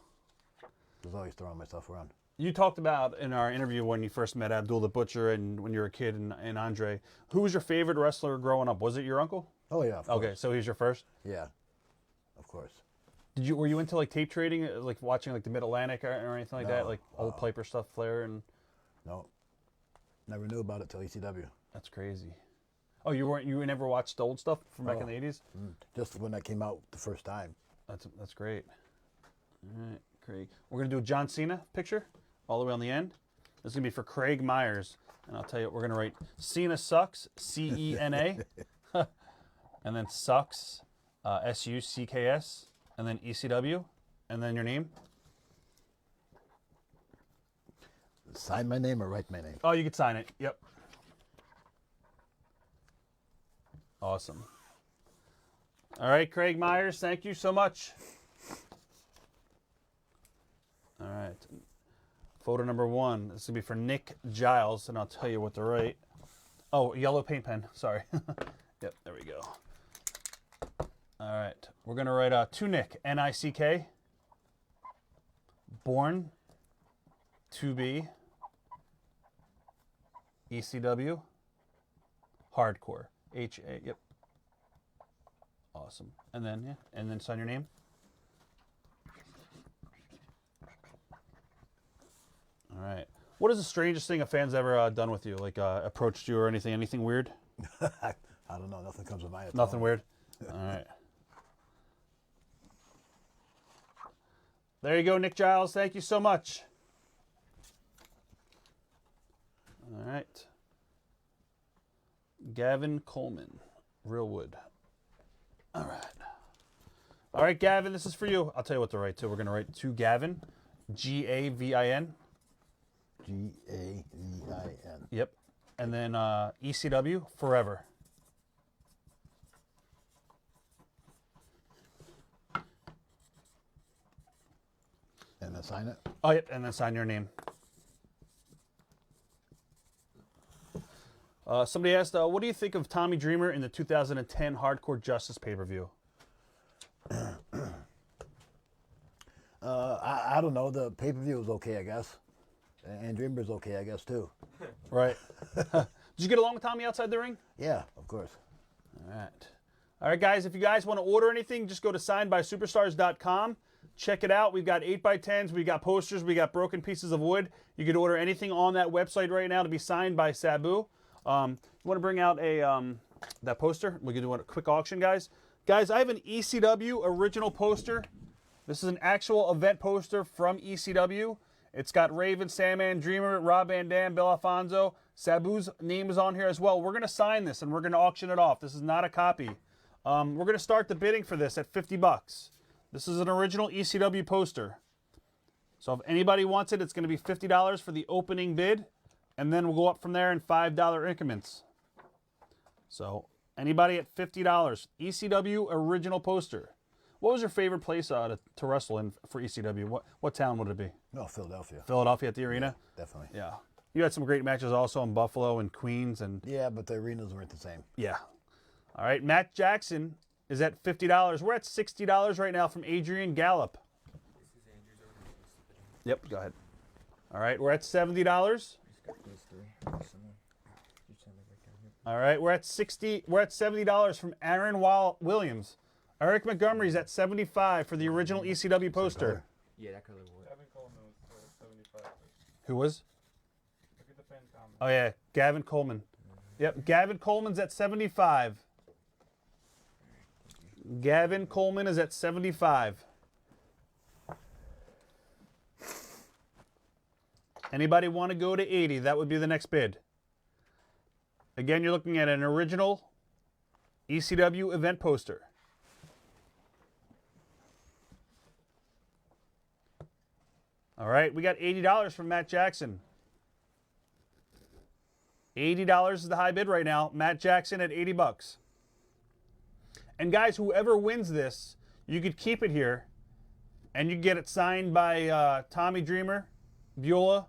I was always throwing myself around.
You talked about in our interview when you first met Abdul the Butcher and when you were a kid and Andre. Who was your favorite wrestler growing up? Was it your uncle?
Oh, yeah, of course.
Okay, so he's your first?
Yeah, of course.
Were you into like tape trading, like watching like the Mid Atlantic or anything like that,
No.
like old Piper stuff, Flair, and
No, never knew about it till ECW.
that's crazy. Oh, you never watched old stuff from back in the 80s?
Just when that came out the first time.
That's great. All right, Craig. We're gonna do a John Cena picture all the way on the end. This is gonna be for Craig Myers, and I'll tell you what we're gonna write: Cena sucks, CENA. and then Sucks, SUCKS, and then ECW, and then your name.
Sign my name or write my name?
Oh, you could sign it. Yep. Awesome. All right, Craig Myers, thank you so much. All right. Photo number 1. This will be for Nick Giles, and I'll tell you what to write. Oh, yellow paint pen. Sorry. Yep, there we go. All right. We're going to write to Nick, N-I-C-K. Born to be ECW. Hardcore. H-A, yep. Awesome. And then, yeah, and then sign your name. All right. What is the strangest thing a fan's ever done with you? Like approached you or anything? Anything weird?
I don't know. Nothing comes to mind.
Nothing weird? All right. There you go, Nick Giles. Thank you so much. All right. Gavin Coleman, Real Wood. All right. All right, Gavin, this is for you. I'll tell you what to write to. We're going to write to Gavin, G-A-V-I-N.
G-A-V-I-N.
Yep. And then ECW, Forever.
And then sign it?
Oh, yep, and then sign your name. Somebody asked, what do you think of Tommy Dreamer in the 2010 Hardcore Justice pay-per-view?
I don't know. The pay-per-view was okay, I guess. And Dreamer's okay, I guess, too.
Right. Did you get along with Tommy outside the ring?
Yeah, of course.
All right. All right, guys, if you guys want to order anything, just go to signedbysuperstars.com. Check it out. We've got 8x10s, we got posters, we got broken pieces of wood. You can order anything on that website right now to be signed by Sabu. You want to bring out that poster? We can do a quick auction, guys. Guys, I have an ECW original poster. This is an actual event poster from ECW. It's got Raven, Sandman, Dreamer, Rob Van Dam, Bill Alfonso. Sabu's name is on here as well. We're going to sign this and we're going to auction it off. This is not a copy. We're going to start the bidding for this at $50. This is an original ECW poster. So if anybody wants it, it's going to be $50 for the opening bid. And then we'll go up from there in $5 increments. So anybody at $50. ECW original poster. What was your favorite place to wrestle in for ECW? What town would it be?
No, Philadelphia.
Philadelphia at the arena?
Yeah, definitely.
Yeah. You had some great matches also in Buffalo and Queens.
Yeah, but the arenas weren't the same.
Yeah. All right, Matt Jackson is at $50. We're at $60 right now from Adrian Gallup. Yep, go ahead. All right, we're at $70. All right, we're at $70 from Aaron Williams. Eric Montgomery's at $75 for the original ECW poster.
Yeah, that color would.
Gavin Coleman was 75.
Who was?
Look at the fan comment.
Oh yeah, Gavin Coleman. Yep, Gavin Coleman's at 75. Gavin Coleman is at 75. Anybody want to go to 80? That would be the next bid. Again, you're looking at an original ECW event poster. All right, we got $80 from Matt Jackson. $80 is the high bid right now. Matt Jackson at $80. And guys, whoever wins this, you could keep it here, and you get it signed by Tommy Dreamer, Beulah,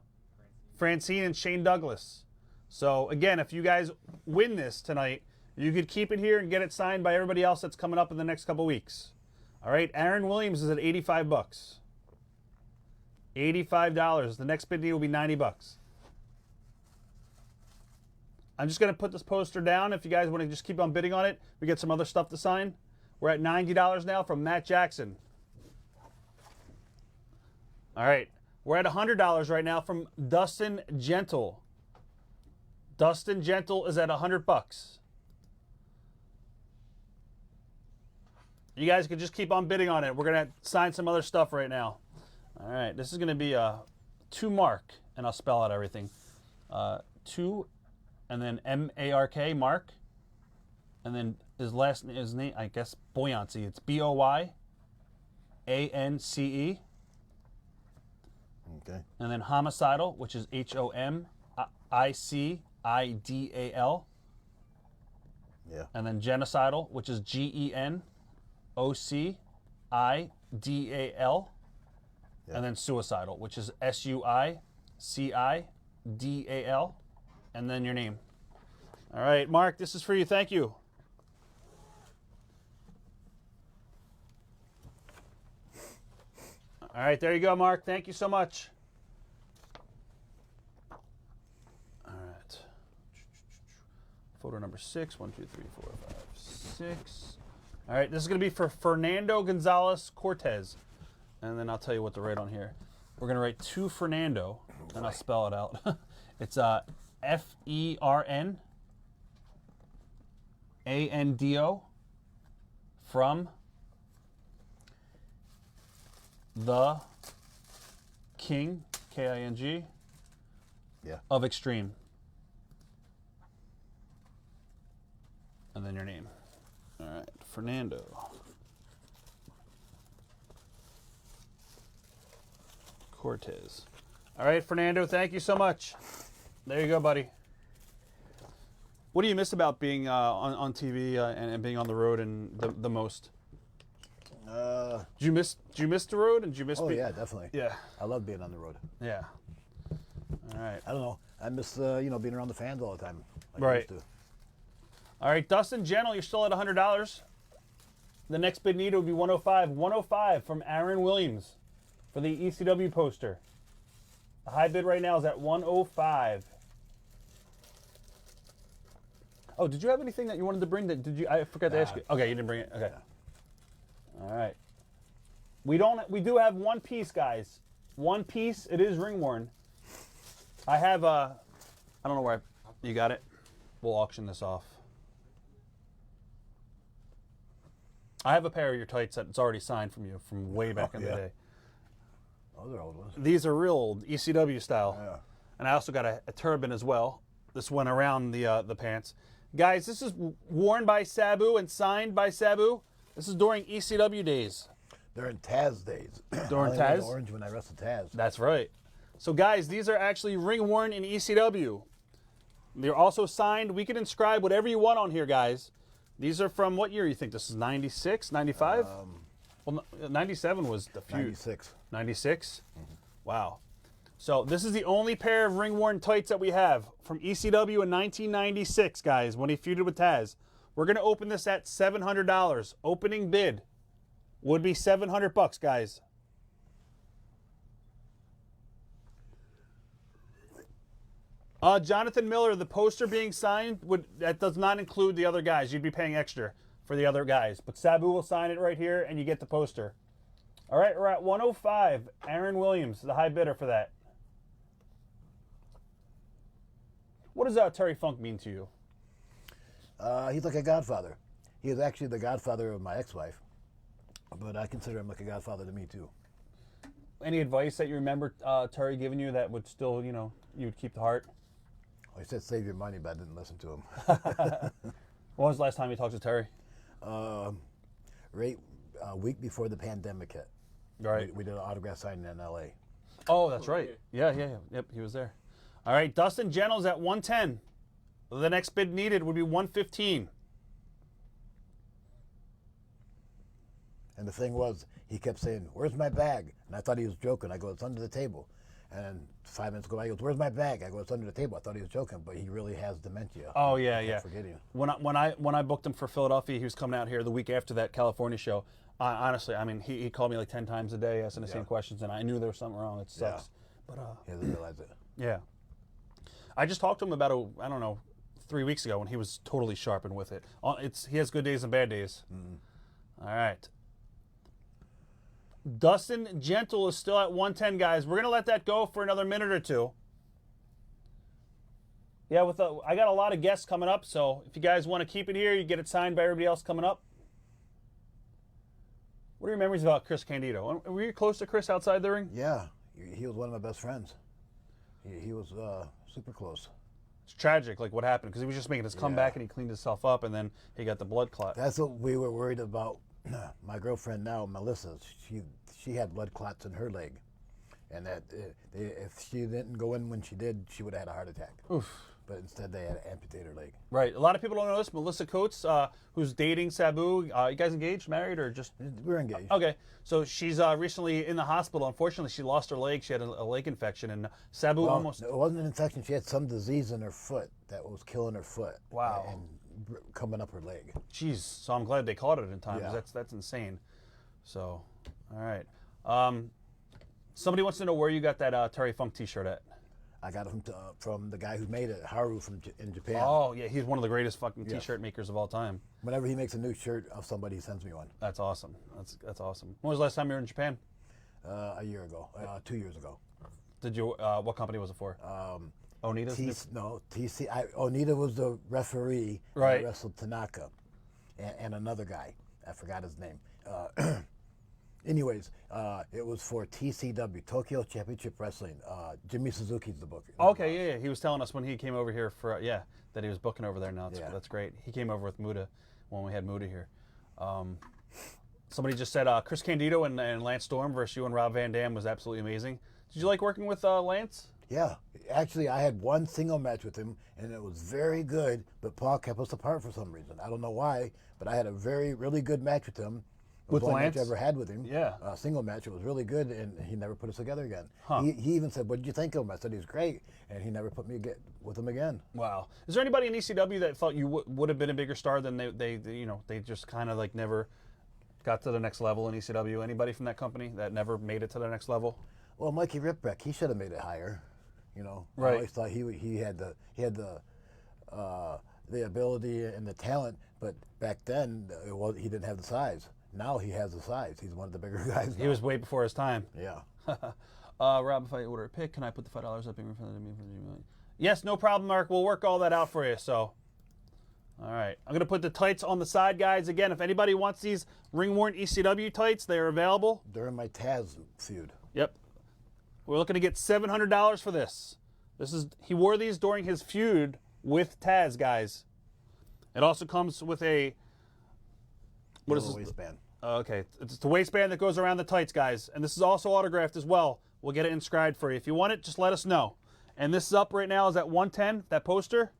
Francine, and Shane Douglas. So again, if you guys win this tonight, you could keep it here and get it signed by everybody else that's coming up in the next couple weeks. All right, Aaron Williams is at $85. $85. The next bid deal will be $90. I'm just going to put this poster down. If you guys want to just keep on bidding on it, we get some other stuff to sign. We're at $90 now from Matt Jackson. All right. We're at $100 right now from Dustin Gentle. Dustin Gentle is at $100. You guys can just keep on bidding on it. We're going to sign some other stuff right now. All right. This is going to be a 2 Mark, and I'll spell out everything. 2 and then M-A-R-K, Mark. And then his name, I guess, Buoyancy. It's BOYANCE.
Okay.
And then Homicidal, which is HOMICIDAL.
Yeah.
And then Genocidal, which is GENOCIDAL.
Yeah.
And then Suicidal, which is SUICIDAL. And then your name. All right, Mark, this is for you. Thank you. All right, there you go, Mark. Thank you so much. All right. Photo number 6. 1, 2, 3, 4, 5, 6. All right, this is going to be for Fernando Gonzalez Cortez. And then I'll tell you what to write on here. We're going to write to Fernando, and I'll spell it out. It's FERNANDO from the King, KING,
Yeah.
of Extreme. And then your name. All right, Fernando. Cortez. All right, Fernando, thank you so much. There you go, buddy. What do you miss about being on TV and being on the road and the most? Do you miss the road and do you miss?
Oh yeah, definitely.
Yeah.
I love being on the road.
Yeah. All right.
I don't know. I miss being around the fans all the time. Like I
Right.
used to.
All right, Dustin Gentle, you're still at $100. The next bid needed would be 105. 105 from Aaron Williams for the ECW poster. The high bid right now is at 105. Oh, did you have anything that you wanted to bring? I forgot to ask you. Okay, you didn't bring it. Okay. All right. We do have one piece, guys. One piece. It is ring worn. I have I don't know where you got it. We'll auction this off. I have a pair of your tights that's already signed from you from way back in the day.
Those are old ones.
These are real old, ECW style.
Yeah.
And I also got a turban as well. This went around the pants. Guys, this is worn by Sabu and signed by Sabu. This is during ECW days.
They're in Taz days.
During
I only wore the
Taz?
orange when I wrestled Taz.
That's right. So guys, these are actually ring worn in ECW. They're also signed. We can inscribe whatever you want on here, guys. These are from what year you think? This is 96, 95? Well, 97 was the feud.
96.
96? Wow. So this is the only pair of ring-worn tights that we have from ECW in 1996, guys, when he feuded with Taz. We're going to open this at $700. Opening bid would be $700, guys. Jonathan Miller, the poster being signed, that does not include the other guys. You'd be paying extra for the other guys. But Sabu will sign it right here, and you get the poster. All right, we're at 105. Aaron Williams, the high bidder for that. What does Terry Funk mean to you?
He's like a godfather. He is actually the godfather of my ex-wife, but I consider him like a godfather to me too.
Any advice that you remember Terry giving you that would still, you would keep the heart?
Well, he said save your money, but I didn't listen to him.
When was the last time you talked to Terry?
Right a week before the pandemic hit.
Right.
We did an autograph signing in L.A.
Oh, that's right. Yeah. Yep, he was there. All right, Dustin Gentle's at 110. The next bid needed would be 115.
And the thing was, he kept saying, "Where's my bag?" And I thought he was joking. I go, "It's under the table." And 5 minutes go by, he goes, "Where's my bag?" I go, "It's under the table." I thought he was joking, but he really has dementia.
Oh yeah,
I kept
yeah.
forgetting.
When I booked him for Philadelphia, he was coming out here the week after that California show. Honestly, I mean, he called me like 10 times a day asking the same questions, and I knew there was something wrong. It sucks. But
He doesn't realize it.
yeah. I just talked to him about 3 weeks ago when he was totally sharp and with it. He has good days and bad days. All right. Dustin Gentle is still at 110, guys. We're gonna let that go for another minute or two. Yeah, I got a lot of guests coming up, so if you guys want to keep it here, you get it signed by everybody else coming up. What are your memories about Chris Candido? Were you close to Chris outside the ring?
Yeah, he was one of my best friends. He was super close.
It's tragic, like what happened, because he was just making his comeback
Yeah.
and he cleaned himself up, and then he got the blood clot.
That's what we were worried about. My girlfriend now, Melissa, she had blood clots in her leg, and that if she didn't go in when she did, she would have had a heart attack.
Oof.
But instead, they had to amputate her leg.
Right. A lot of people don't know this. Melissa Coates, who's dating Sabu. You guys engaged, married, or just?
We're engaged.
Okay. So she's recently in the hospital. Unfortunately, she lost her leg. She had a leg infection, and Sabu
Well,
almost.
it wasn't an infection. She had some disease in her foot that was killing her foot.
Wow.
And coming up her leg.
Jeez. So I'm glad they caught it in time. 'Cause
Yeah.
That's insane. So, all right. Somebody wants to know where you got that Terry Funk T-shirt at.
I got it from the guy who made it, Haru in Japan.
Oh yeah, he's one of the greatest fucking
Yes.
T-shirt makers of all time.
Whenever he makes a new shirt of somebody, he sends me one.
That's awesome. That's awesome. When was the last time you were in Japan?
A year ago, 2 years ago.
Did you? What company was it for? Onita's.
Onita was the referee.
Right.
And wrestled Tanaka, and another guy. I forgot his name. Anyways, it was for TCW, Tokyo Championship Wrestling. Jimmy Suzuki's the booker.
Okay, yeah. He was telling us when he came over here for that he was booking over there now. That's great. He came over with Muda when we had Muda here. Somebody just said Chris Candido and Lance Storm versus you and Rob Van Dam was absolutely amazing. Did you like working with Lance?
Yeah, actually, I had one single match with him, and it was very good. But Paul kept us apart for some reason. I don't know why, but I had a really good match with him.
With
the
Lance?
match I ever had with him.
Yeah.
Single match. It was really good, and he never put us together again.
Huh.
He even said, "What did you think of him?" I said, "He's great," and he never put me with him again.
Wow. Is there anybody in ECW that thought you would have been a bigger star than they just kind of like never got to the next level in ECW? Anybody from that company that never made it to the next level?
Well, Mikey Ripbeck, he should have made it higher.
Right.
I always thought he had the ability and the talent, but back then he didn't have the size. Now he has the size. He's one of the bigger guys.
He was way before his time.
Yeah.
Rob, if I order a pick, can I put the $5 up in refund to me for the Yes, no problem, Mark. We'll work all that out for you. So, all right. I'm going to put the tights on the side, guys. Again, if anybody wants these ring-worn ECW tights, they are available.
During my Taz feud.
Yep. We're looking to get $700 for this. He wore these during his feud with Taz, guys. It also comes with a
Yellow waistband.
Okay, it's the waistband that goes around the tights, guys. And this is also autographed as well. We'll get it inscribed for you. If you want it, just let us know. And this is up right now is at 110, that poster.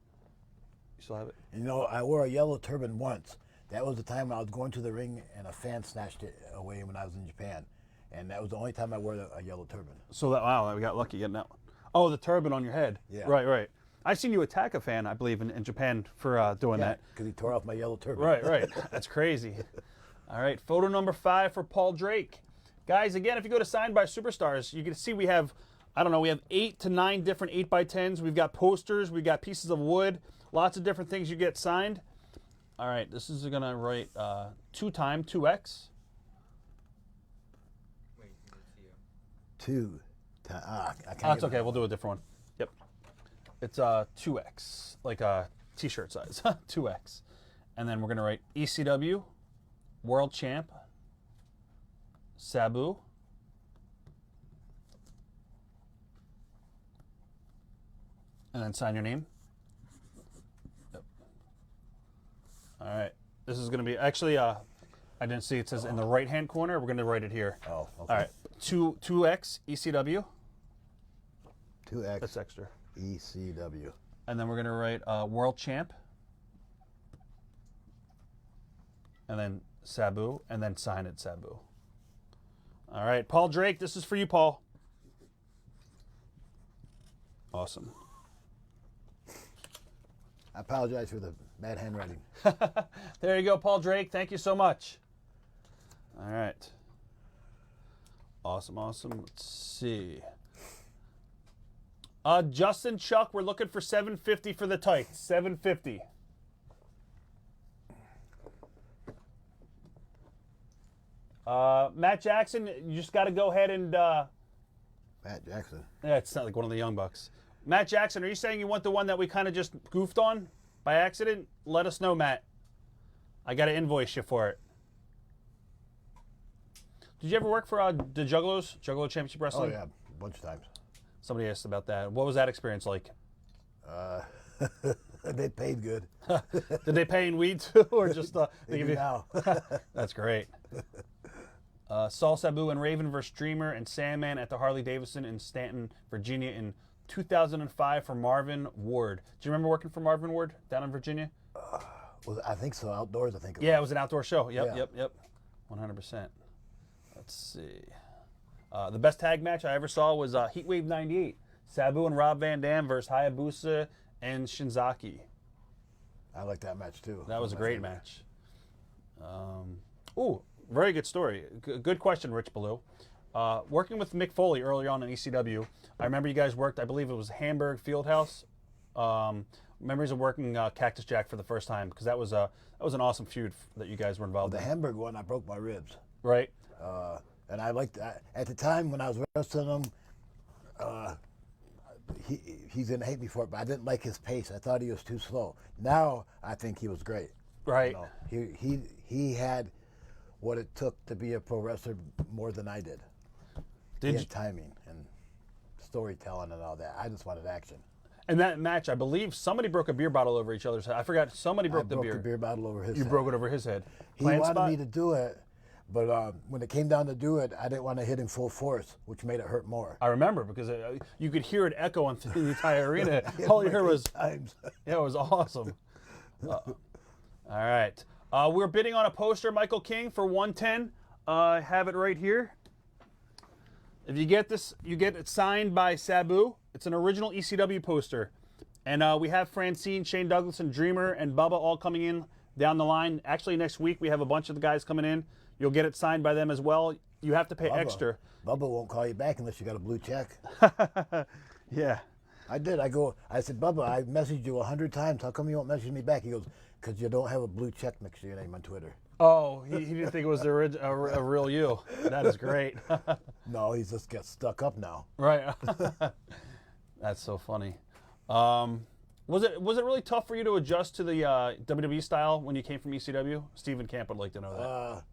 You still have it?
I wore a yellow turban once. That was the time I was going to the ring and a fan snatched it away when I was in Japan. And that was the only time I wore a yellow turban.
So wow, we got lucky getting that one. Oh, the turban on your head.
Yeah.
Right. I seen you attack a fan, I believe, in Japan for doing that.
Because he tore off my yellow turban.
Right. That's crazy. All right, photo number 5 for Paul Drake. Guys, again, if you go to Signed by Superstars, you can see we have 8 to 9 different 8x10s. We've got posters. We've got pieces of wood. Lots of different things you get signed. All right, this is going to write 2x.
Wait, you see
Two. I can't
That's
get
okay.
it.
We'll do a different one. Yep. It's 2x, like a t-shirt size. 2x. And then we're going to write ECW, World Champ, Sabu, and then sign your name. Yep. All right. This is going to be, actually, I didn't see it says in the right-hand corner. We're going to write it here.
Oh, okay.
All right. 2x ECW.
2X
That's extra.
ECW.
And then we're going to write World Champ. And then Sabu. And then sign it Sabu. All right. Paul Drake, this is for you, Paul. Awesome.
I apologize for the bad handwriting.
There you go, Paul Drake. Thank you so much. All right. Awesome. Let's see. Justin Chuck, we're looking for $750 for the tights. $750. Matt Jackson, you just got to go ahead and.
Matt Jackson.
Yeah, it's not like one of the Young Bucks. Matt Jackson, are you saying you want the one that we kind of just goofed on by accident? Let us know, Matt. I got to invoice you for it. Did you ever work for the Juggalos, Juggalo Championship
Oh,
Wrestling?
yeah, a bunch of times.
Somebody asked about that. What was that experience like?
They paid good.
Did they pay in weed too, or just
They
give
do
you?
now.
That's great. Saul Sabu and Raven versus Dreamer and Sandman at the Harley Davidson in Stanton, Virginia in 2005 for Marvin Ward. Do you remember working for Marvin Ward down in Virginia?
Well, I think so. Outdoors, I think.
Yeah, it was an outdoor show. Yep,
Yeah.
yep. 100%. Let's see. The best tag match I ever saw was Heatwave 98. Sabu and Rob Van Dam versus Hayabusa and Shinzaki.
I like that match too.
That was a
my
great
favorite.
match. Ooh, very good story. Good question, Rich Ballou. Working with Mick Foley early on in ECW, I remember you guys worked, I believe it was Hamburg Fieldhouse. Memories of working Cactus Jack for the first time, because that was an awesome feud that you guys were involved
The
in.
Hamburg one, I broke my ribs.
Right?
And I liked at the time when I was wrestling him. He's gonna hate me for it, but I didn't like his pace. I thought he was too slow. Now I think he was great.
Right.
You know, he had what it took to be a pro wrestler more than I did. He
Did
had
you,
timing and storytelling and all that. I just wanted action.
and that match, I believe somebody broke a beer bottle over each other's head. I forgot. Somebody broke
I
the
broke
beer.
a beer bottle over his
You
head.
broke it over his head.
He
Plant
wanted
spot?
me to do it, but when it came down to do it, I didn't want to hit him full force, which made it hurt more.
I remember because you could hear it echoing through the entire arena. All you heard was,
Times.
yeah, it was awesome. All right. We're bidding on a poster, Michael King, for 110. I have it right here. If you get this, you get it signed by Sabu. It's an original ECW poster. And we have Francine, Shane Douglas, and Dreamer, and Bubba all coming in down the line. Actually, next week we have a bunch of the guys coming in. You'll get it signed by them as well. You have to pay extra.
Bubba won't call you back unless you got a blue check.
Yeah.
I did. I said, Bubba, I messaged you 100 times. How come you won't message me back? He goes, because you don't have a blue check next to your name on Twitter.
Oh, he didn't think it was a real you. That is great.
No, he just gets stuck up now.
Right. That's so funny. Was it really tough for you to adjust to the WWE style when you came from ECW? Stephen Camp would like to know that.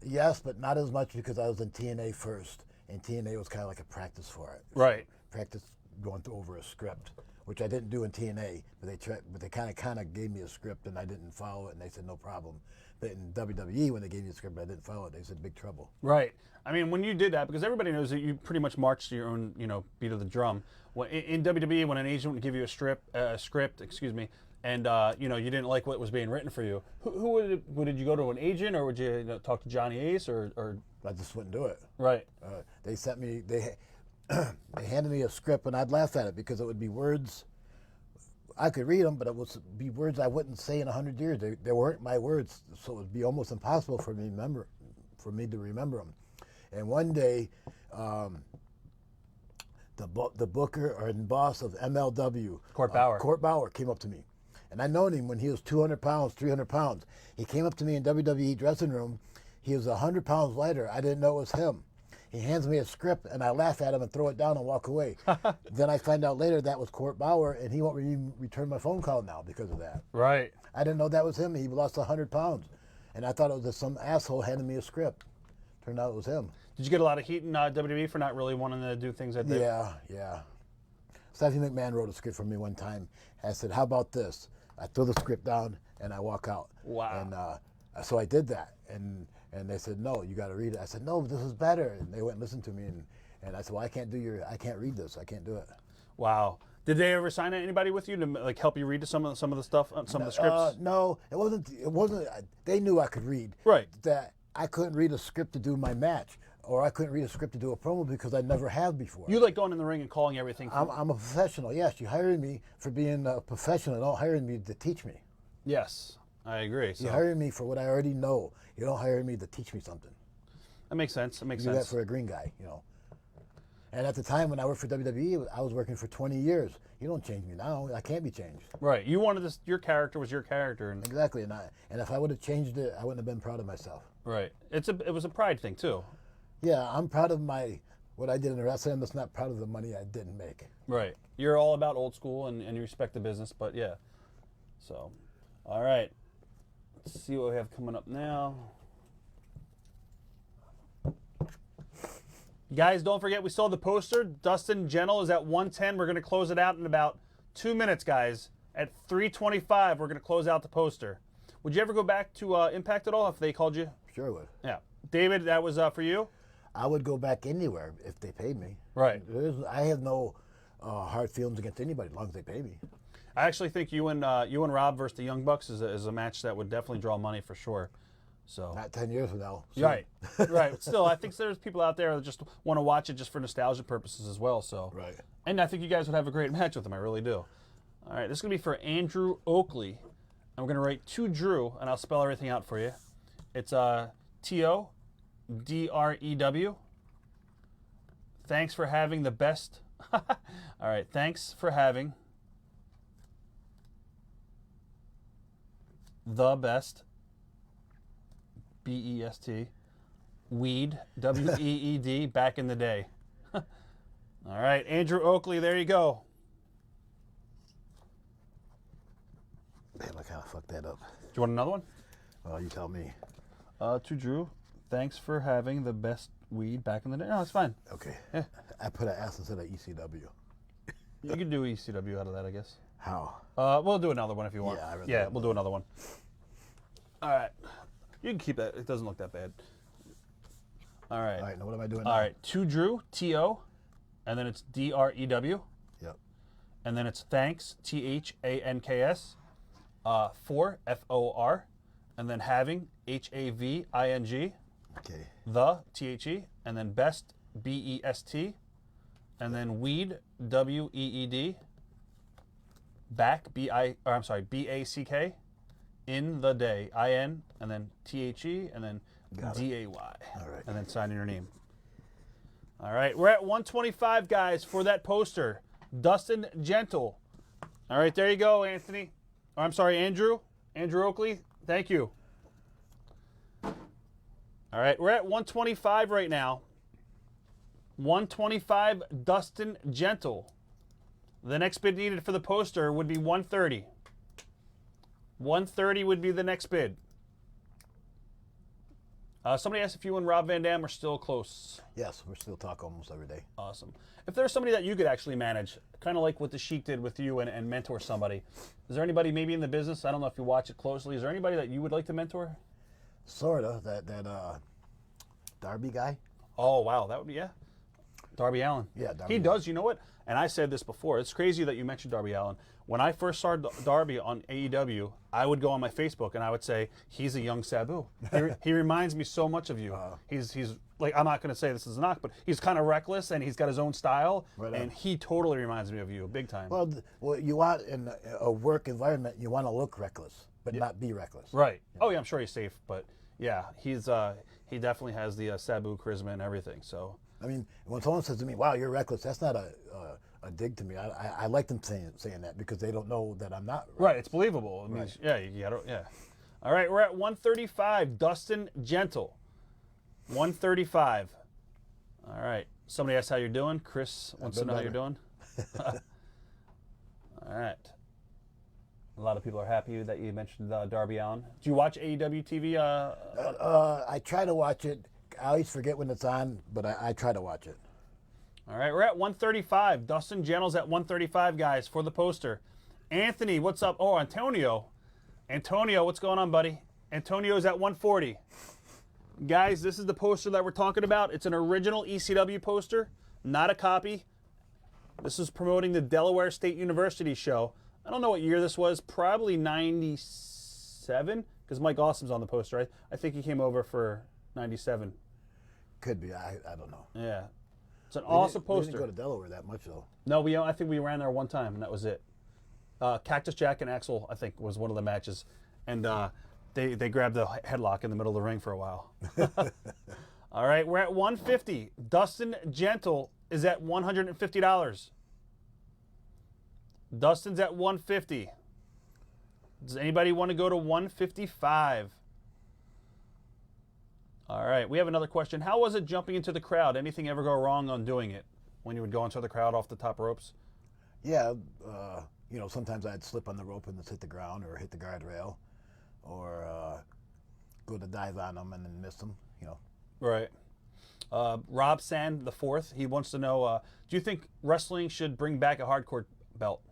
Yes, but not as much because I was in TNA first, and TNA was kind of like a practice for it.
Right.
Practice going over a script, which I didn't do in TNA, but they kind of gave me a script and I didn't follow it, and they said no problem. But in WWE, when they gave me a script, I didn't follow it. They said big trouble.
Right. I mean, when you did that, because everybody knows that you pretty much marched to your own, beat of the drum. In WWE, when an agent would give you a script, and you didn't like what was being written for you, would you go to an agent, or would you talk to Johnny Ace, or?
I just wouldn't do it.
Right.
They sent me, they handed me a script, and I'd laugh at it because it would be words. I could read them, but it would be words I wouldn't say in 100 years. They weren't my words, so it would be almost impossible for me to remember them. And one day, the booker or boss of MLW,
Court Bauer.
Court Bauer came up to me. And I known him when he was 200 pounds, 300 pounds. He came up to me in WWE dressing room. He was 100 pounds lighter. I didn't know it was him. He hands me a script, and I laugh at him and throw it down and walk away. Then I find out later that was Court Bauer, and he won't even return my phone call now because of that.
Right.
I didn't know that was him. He lost 100 pounds. And I thought it was just some asshole handing me a script. Turned out it was him.
Did you get a lot of heat in WWE for not really wanting to do things that they...
Yeah. Stephanie McMahon wrote a script for me one time. I said, how about this? I throw the script down, and I walk out.
Wow.
And so I did that. And they said, no, you got to read it. I said, no, this is better. And they went and listened to me. And I said, well, I can't read this. I can't do it.
Wow. Did they ever sign anybody with you to help you read some of the stuff, some of the scripts?
No, it wasn't. They knew I could read.
Right.
That I couldn't read a script to do my match, or I couldn't read a script to do a promo because I never have before.
You like going in the ring and calling everything.
I'm a professional. Yes, you hired me for being a professional. Don't hire me to teach me.
Yes, I agree. So
You hire me for what I already know. You don't hire me to teach me something.
that makes sense. That makes
You do that
sense.
for a green guy, And at the time when I worked for WWE, I was working for 20 years. You don't change me now. I can't be changed.
Right. You wanted this. Your character was your character, and
Exactly. And if I would have changed it, I wouldn't have been proud of myself.
right. It was a pride thing too.
Yeah, I'm proud of what I did in the wrestling. I'm just not proud of the money I didn't make.
Right. You're all about old school and you respect the business, but yeah. So, all right. Let's see what we have coming up now. Guys, don't forget we saw the poster. Dustin Gentle is at 110. We're going to close it out in about 2 minutes, guys. At 325, we're going to close out the poster. Would you ever go back to Impact at all if they called you?
Sure would.
Yeah. David, that was for you?
I would go back anywhere if they paid me.
Right.
I have no hard feelings against anybody as long as they pay me.
I actually think you and Rob versus the Young Bucks is a match that would definitely draw money for sure. So
Not 10 years from now. So.
right, right. Still, I think there's people out there that just want to watch it just for nostalgia purposes as well. So
Right.
And I think you guys would have a great match with them. I really do. All right, this is gonna be for Andrew Oakley, and we're gonna write to Drew, and I'll spell everything out for you. It's T-O-D-R-E-W. Thanks for having the best. All right, thanks for having the best. B-E-S-T. Weed. W-E-E-D. Back in the day. All right, Andrew Oakley, there you go.
Damn, I kind of fucked that up.
Do you want another one?
Well, you tell me.
To Drew, thanks for having the best weed back in the day. No, it's fine.
Okay.
Yeah.
I put an S instead of ECW.
You can do ECW out of that, I guess.
How?
We'll do another one if you want.
Yeah, I'd rather
yeah,
do
we'll do another one. All right. You can keep that. It doesn't look that bad. All right.
All right, now what am I doing now?
All right. To Drew, T-O, and then it's D-R-E-W,
Yep.
and then it's thanks, T-H-A-N-K-S, for, F-O-R, and then having, H-A-V-I-N-G,
Okay.
the, T-H-E, and then best, B-E-S-T, and then weed, W-E-E-D, back, B-A-C-K, in the day, I-N, and then T-H-E, and then
Got it.
D-A-Y,
All right.
and then sign in your name. All right, we're at 125, guys, for that poster. Dustin Gentle. All right, there you go, Anthony. Or, I'm sorry, Andrew. Andrew Oakley, thank you. All right, we're at 125 right now. 125, Dustin Gentle. The next bid needed for the poster would be 130. 130 would be the next bid. Somebody asked if you and Rob Van Dam are still close.
Yes, we're still talking almost every day.
Awesome. If there's somebody that you could actually manage, kind of like what the Sheik did with you and mentor somebody, is there anybody maybe in the business, I don't know if you watch it closely, is there anybody that you would like to mentor?
Sorta. That Darby guy.
Oh, wow, that would be, yeah. Darby Allin.
Yeah, Darby
He
Allin.
does, you know what? And I said this before, it's crazy that you mentioned Darby Allin. When I first saw Darby on AEW, I would go on my Facebook and I would say, he's a young Sabu. He reminds me so much of you. He's like, I'm not going to say this is a knock, but he's kind of reckless and he's got his own style.
Right on.
And he totally reminds me of you, big time.
Well, you want in a work environment, you want to look reckless, but not be reckless.
Right. Oh, yeah, I'm sure he's safe, but yeah, he definitely has the Sabu charisma and everything, so.
I mean, when someone says to me, "Wow, you're reckless," that's not a dig to me. I like them saying that because they don't know that I'm not. Reckless.
Right, it's believable. I mean,
Right.
yeah, you gotta, yeah. All right, we're at 135. Dustin Gentle, 135. All right. Somebody asked how you're doing. Chris wants to
been
know how you're
better.
doing. All right. A lot of people are happy that you mentioned Darby Allin. Do you watch AEW TV?
I try to watch it. I always forget when it's on, but I try to watch it.
All right, we're at 135. Dustin Gentle's at 135, guys, for the poster. Anthony, what's up? Oh, Antonio. Antonio, what's going on, buddy? Antonio's at 140. Guys, this is the poster that we're talking about. It's an original ECW poster, not a copy. This is promoting the Delaware State University show. I don't know what year this was, probably 97, because Mike Awesome's on the poster. I think he came over for 97.
Could be. I don't know.
Yeah. It's an
We
awesome
didn't- We
poster.
didn't go to Delaware that much though.
No, I think we ran there one time, and that was it. Cactus Jack and Axel, I think, was one of the matches. And they grabbed the headlock in the middle of the ring for a while. All right, we're at 150. Dustin Gentle is at $150. Dustin's at 150. Does anybody want to go to 155? All right, we have another question. How was it jumping into the crowd? Anything ever go wrong on doing it when you would go into the crowd off the top ropes?
Yeah, sometimes I'd slip on the rope and just hit the ground or hit the guardrail, or go to dive on them and then miss them.
Right. Rob Sand the fourth. He wants to know: do you think wrestling should bring back a hardcore belt?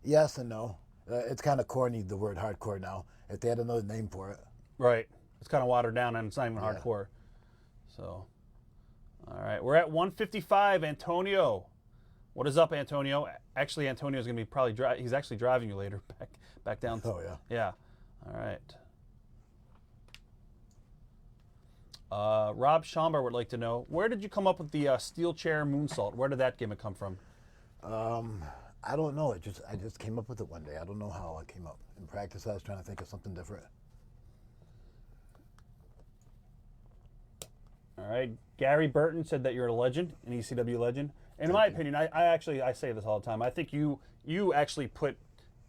Yes and no. It's kind of corny, the word hardcore now. If they had another name for it.
Right. It's kind of watered down and it's not even
Yeah.
hardcore. So, all right. We're at 155. Antonio. What is up, Antonio? Actually, Antonio's going to be probably he's actually driving you later back down.
Oh, yeah.
Yeah. All right. Rob Schomburg would like to know, where did you come up with the steel chair moonsault? Where did that gimmick come from?
I don't know. I just came up with it one day. I don't know how I came up. In practice, I was trying to think of something different.
All right. Gary Burton said that you're a legend, an ECW legend. And in my opinion, I say this all the time. I think you actually put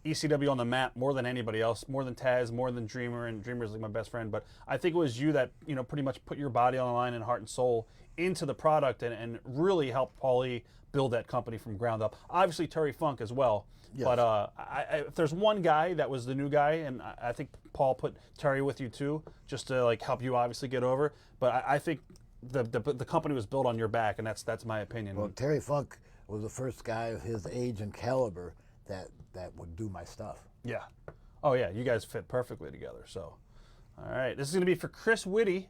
ECW on the map more than anybody else, more than Taz, more than Dreamer, and Dreamer's like my best friend. But I think it was you that, pretty much put your body on the line and heart and soul into the product and really helped Paulie build that company from ground up. Obviously, Terry Funk as well.
Yes.
But if there's one guy that was the new guy, and I think Paul put Terry with you too, just to like help you obviously get over. But I think the company was built on your back, and that's my opinion.
Well, Terry Funk was the first guy of his age and caliber that would do my stuff.
Yeah. Oh, yeah. You guys fit perfectly together. So, all right. This is going to be for Chris Whitty.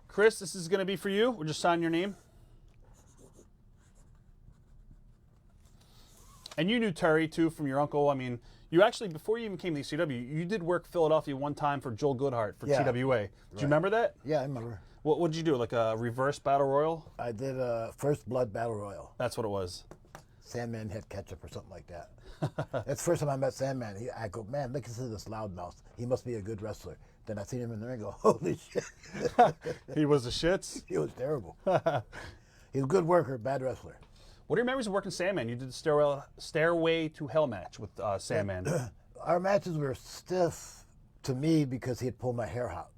Chris, this is going to be for you. We'll just sign your name. And you knew Terry, too, from your uncle. I mean, you actually, before you even came to ECW, you did work Philadelphia one time for Joel Goodhart for
Yeah.
TWA. Do you remember that?
Yeah, I remember.
What did you do? Like a reverse battle royal?
I did a First Blood Battle Royal.
That's what it was.
Sandman had ketchup or something like that. That's the first time I met Sandman. I go, man, look at this loudmouth. He must be a good wrestler. Then I seen him in the ring and go, holy shit.
He was the shits.
He was terrible. He's a good worker, bad wrestler.
What are your memories of working Sandman? You did the Stairway to Hell match with Sandman.
Our matches were stiff to me because he'd pull my hair out.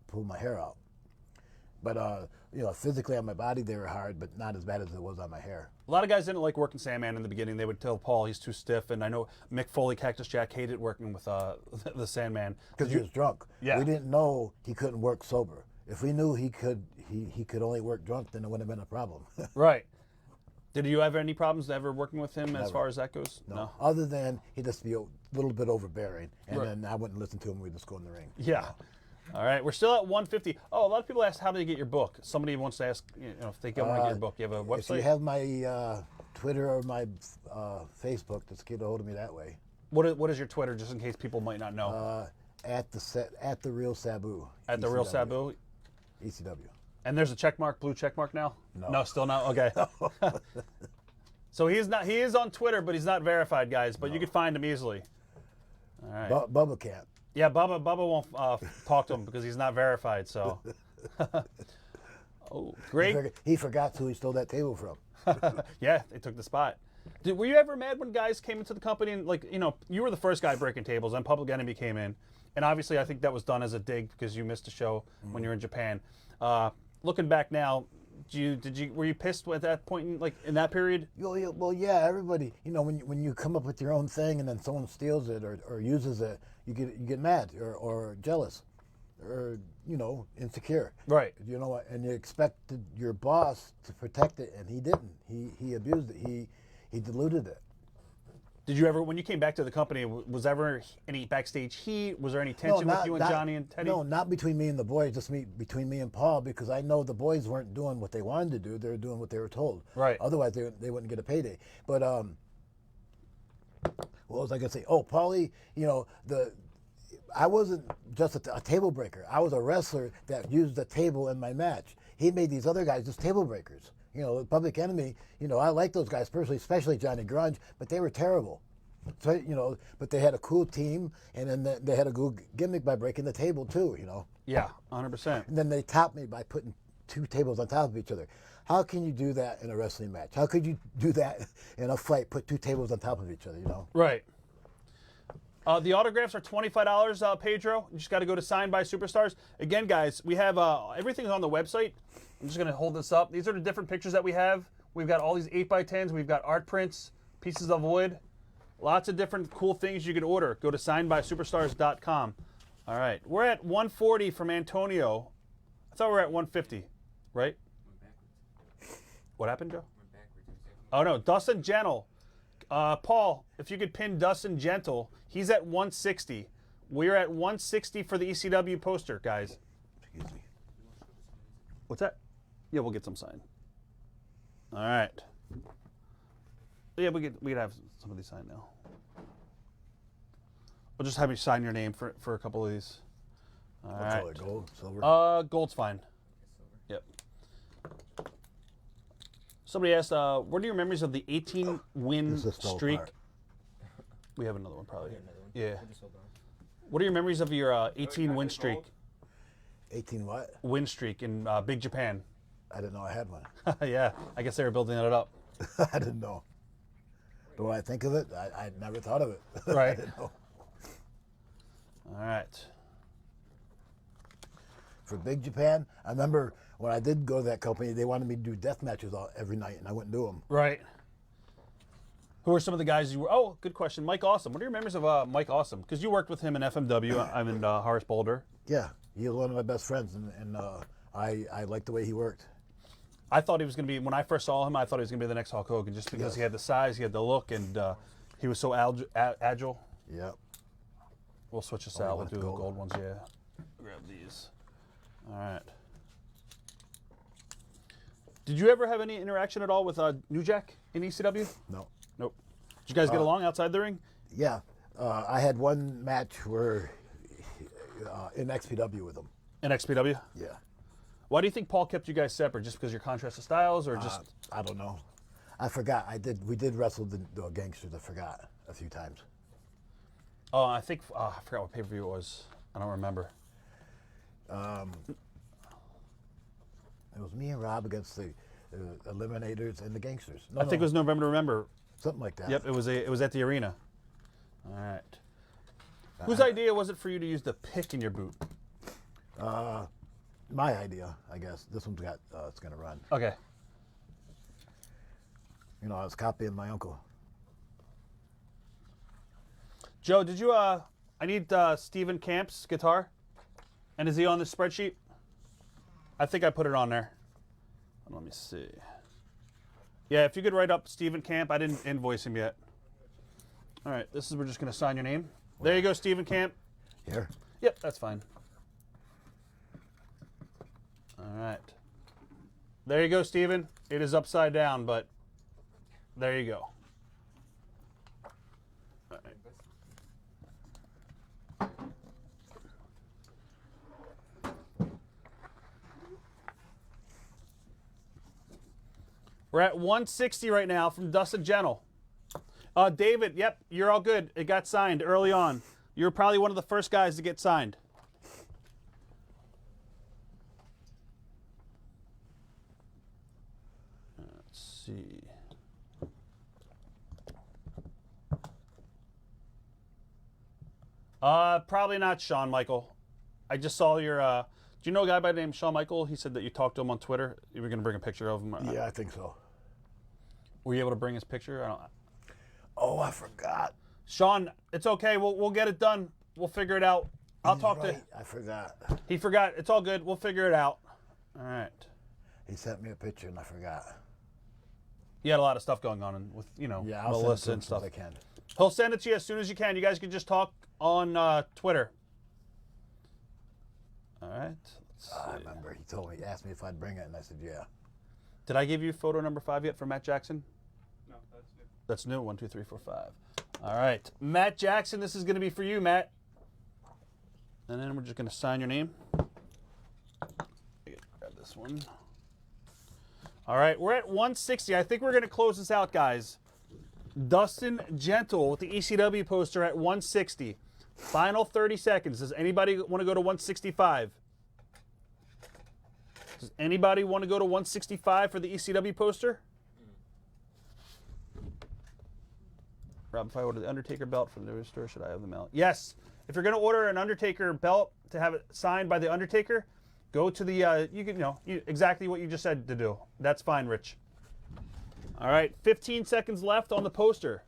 But, physically on my body they were hard, but not as bad as it was on my hair.
A lot of guys didn't like working Sandman in the beginning. They would tell Paul he's too stiff, and I know Mick Foley, Cactus Jack hated working with the Sandman.
Because he was drunk.
Yeah.
We didn't know he couldn't work sober. If we knew he could only work drunk, then it wouldn't have been a problem.
Right. Did you have any problems ever working with him as far as that goes?
No. Other than he'd just be a little bit overbearing, and
Right.
then I wouldn't listen to him. We'd just go in the ring.
Yeah. All right, we're still at 150. Oh, a lot of people ask, how do they get your book? Somebody wants to ask, if they want to get your book. You have a website?
If you have my Twitter or my Facebook, just get a hold of me that way.
What is your Twitter, just in case people might not know?
At the real Sabu.
At the real Sabu.
ECW.
And there's a check mark, blue check mark now?
No.
Still not? Okay. So he is on Twitter, but he's not verified, guys. But you can find him easily. All right.
Bubba can't.
Yeah, Bubba won't talk to him because he's not verified. So, oh, great.
He forgot who he stole that table from.
Yeah, they took the spot. Were you ever mad when guys came into the company and you were the first guy breaking tables, and Public Enemy came in, and obviously I think that was done as a dig because you missed a show when you were in Japan. Looking back now, were you pissed at that point in that period?
Well, yeah. Everybody, when you come up with your own thing and then someone steals it or uses it, you get mad or jealous or insecure.
Right.
And you expected your boss to protect it, and he didn't. He abused it. He diluted it.
Did you ever, when you came back to the company, was ever any backstage heat? Was there any tension with you and Johnny and Teddy?
No, not between me and the boys, just between me and Paul, because I know the boys weren't doing what they wanted to do. They were doing what they were told.
Right.
Otherwise, they wouldn't get a payday. But what was I going to say? Oh, Paulie, I wasn't just a table breaker. I was a wrestler that used the table in my match. He made these other guys just table breakers. Public Enemy, I like those guys personally, especially Johnny Grunge, but they were terrible. So, but they had a cool team, and then they had a good gimmick by breaking the table too,
Yeah, 100%.
And then they topped me by putting two tables on top of each other. How can you do that in a wrestling match? How could you do that in a fight, put two tables on top of each other,
Right. The autographs are $25, Pedro. You just got to go to Signed by Superstars. Again, guys, we have everything's on the website. I'm just going to hold this up. These are the different pictures that we have. We've got all these 8x10s. We've got art prints, pieces of wood. Lots of different cool things you can order. Go to signedbysuperstars.com. All right. We're at 140 from Antonio. I thought we were at 150, right? What happened, Joe? Oh, no. Dustin Gentle. Paul, if you could pin Dustin Gentle, he's at 160. We're at 160 for the ECW poster, guys.
Excuse me.
What's that? Yeah, we'll get some signed. All right. Yeah, we could have some of these signed now. We'll just have you sign your name for a couple of these. All
What
right.
color? Gold, silver.
Gold's fine. Yep. Somebody asked, what are your memories of the 18-win
This just fell
streak?
apart.
We have another one probably.
Another one?
Yeah.
We'll just hold on.
What are your memories of your 18-win streak?
18 what?
Win streak in Big Japan.
I didn't know I had one.
Yeah, I guess they were building it up.
I didn't know. But when I think of it, I never thought of it.
Right.
I didn't know.
All right.
For Big Japan, I remember when I did go to that company, they wanted me to do death matches every night, and I wouldn't do them.
Right. Who are some of the guys you were? Oh, good question. Mike Awesome. What are your memories of Mike Awesome? Because you worked with him in FMW. I'm in Horace Boulder.
Yeah, he was one of my best friends, and I liked the way he worked.
I thought he was going to be, when I first saw him, I thought he was going to be the next Hulk Hogan just because he had the size, he had the look, and he was so agile.
Yep.
We'll switch this
Oh, you
out. We'll
want
do the
gold?
gold ones, yeah. Grab these. All right. Did you ever have any interaction at all with New Jack in ECW?
No.
Nope. Did you guys get along outside the ring?
Yeah, I had one match where in XPW with him.
In XPW?
Yeah.
Why do you think Paul kept you guys separate? Just because you're contrasted styles, or just?
I don't know. I forgot. We did wrestle the gangsters. I forgot a few times.
Oh, I think I forgot what pay-per-view it was. I don't remember.
It was me and Rob against the Eliminators and the gangsters.
I think it was November to Remember.
something like that.
Yep, it was at the arena. All right. Whose idea was it for you to use the pick in your boot?
My idea, I guess. This one's got it's gonna run.
Okay.
You know, I was copying my uncle.
Joe, did you I need Stephen Camp's guitar. And is he on the spreadsheet? I think I put it on there. Let me see. Yeah, if you could write up Stephen Camp. I didn't invoice him yet. All right, we're just going to sign your name. There you go, Stephen Camp.
Here.
Yep, that's fine. All right. There you go, Stephen. It is upside down, but there you go. All right. We're at 160 right now from Dustin Gentle. David, yep, you're all good. It got signed early on. You're probably one of the first guys to get signed. Let's see. Probably not Shawn Michael. I just saw your, do you know a guy by the name Shawn Michael? He said that you talked to him on Twitter. You were going to bring a picture of him.
Yeah, I think so.
Were you able to bring his picture?
Oh, I forgot.
Sean, it's okay. We'll get it done. We'll figure it out. I'll
He's
talk
right.
to.
I forgot.
He forgot. It's all good. We'll figure it out. All right.
He sent me a picture and I forgot.
You had a lot of stuff going on with
Yeah, I'll
Melissa
send
and
it to
stuff.
him as I can.
He'll send it to you as soon as you can. You guys can just talk on Twitter. All right. Let's
I
see.
remember he told me, he asked me if I'd bring it, and I said, yeah.
Did I give you photo number 5 yet for Matt Jackson?
No, that's new.
That's new. 1, 2, 3, 4, 5. All right, Matt Jackson. This is going to be for you, Matt. And then we're just going to sign your name. Grab this one. All right, we're at 160. I think we're going to close this out, guys. Dustin Gentle with the ECW poster at 160. Final 30 seconds. Does anybody want to go to 165? Does anybody want to go to 165 for the ECW poster? Rob, if I order the Undertaker belt from the store, should I have them out? Yes. If you're going to order an Undertaker belt to have it signed by the Undertaker, go to the, exactly what you just said to do. That's fine, Rich. All right, 15 seconds left on the poster.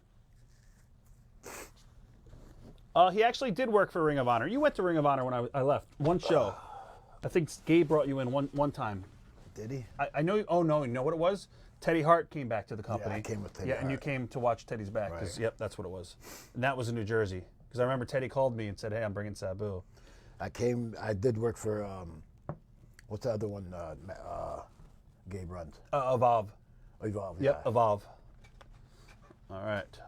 He actually did work for Ring of Honor. You went to Ring of Honor when I left. One show. I think Gabe brought you in one time.
Did he?
I know. Oh no, you know what it was? Teddy Hart came back to the company.
Yeah, I came with Teddy
Yeah, and you
Hart.
came to watch Teddy's back. 'Cause,
Right.
Yep, that's what it was. And that was in New Jersey. Because I remember Teddy called me and said, hey, I'm bringing Sabu.
I did work for, what's the other one Gabe runs?
Evolve.
Evolve.
Yep,
Yeah.
Evolve. All right.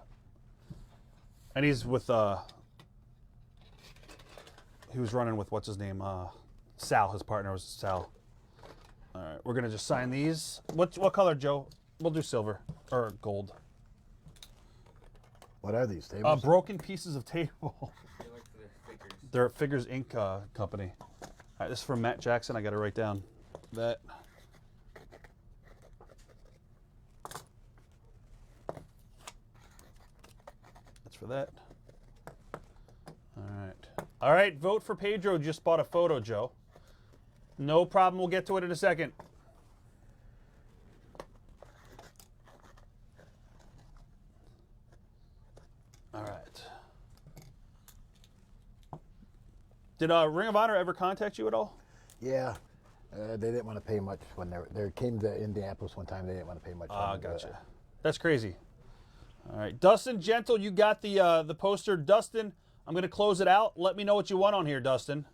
And he's with, he was running with, what's his name? Sal, his partner was Sal. All right, we're going to just sign these. What color, Joe? We'll do silver or gold.
What are these tables?
Broken pieces of table.
They like for their figures.
They're Figures Inc. Company. All right, this is from Matt Jackson. I got to write down that. That's for that. All right. All right, vote for Pedro. Just bought a photo, Joe. No problem. We'll get to it in a second. All right. Did Ring of Honor ever contact you at all?
Yeah. They didn't want to pay much when they came to Indianapolis one time. They didn't want to pay much.
Ah,
for them,
gotcha. That's crazy. All right, Dustin Gentle, you got the poster. Dustin, I'm going to close it out. Let me know what you want on here, Dustin.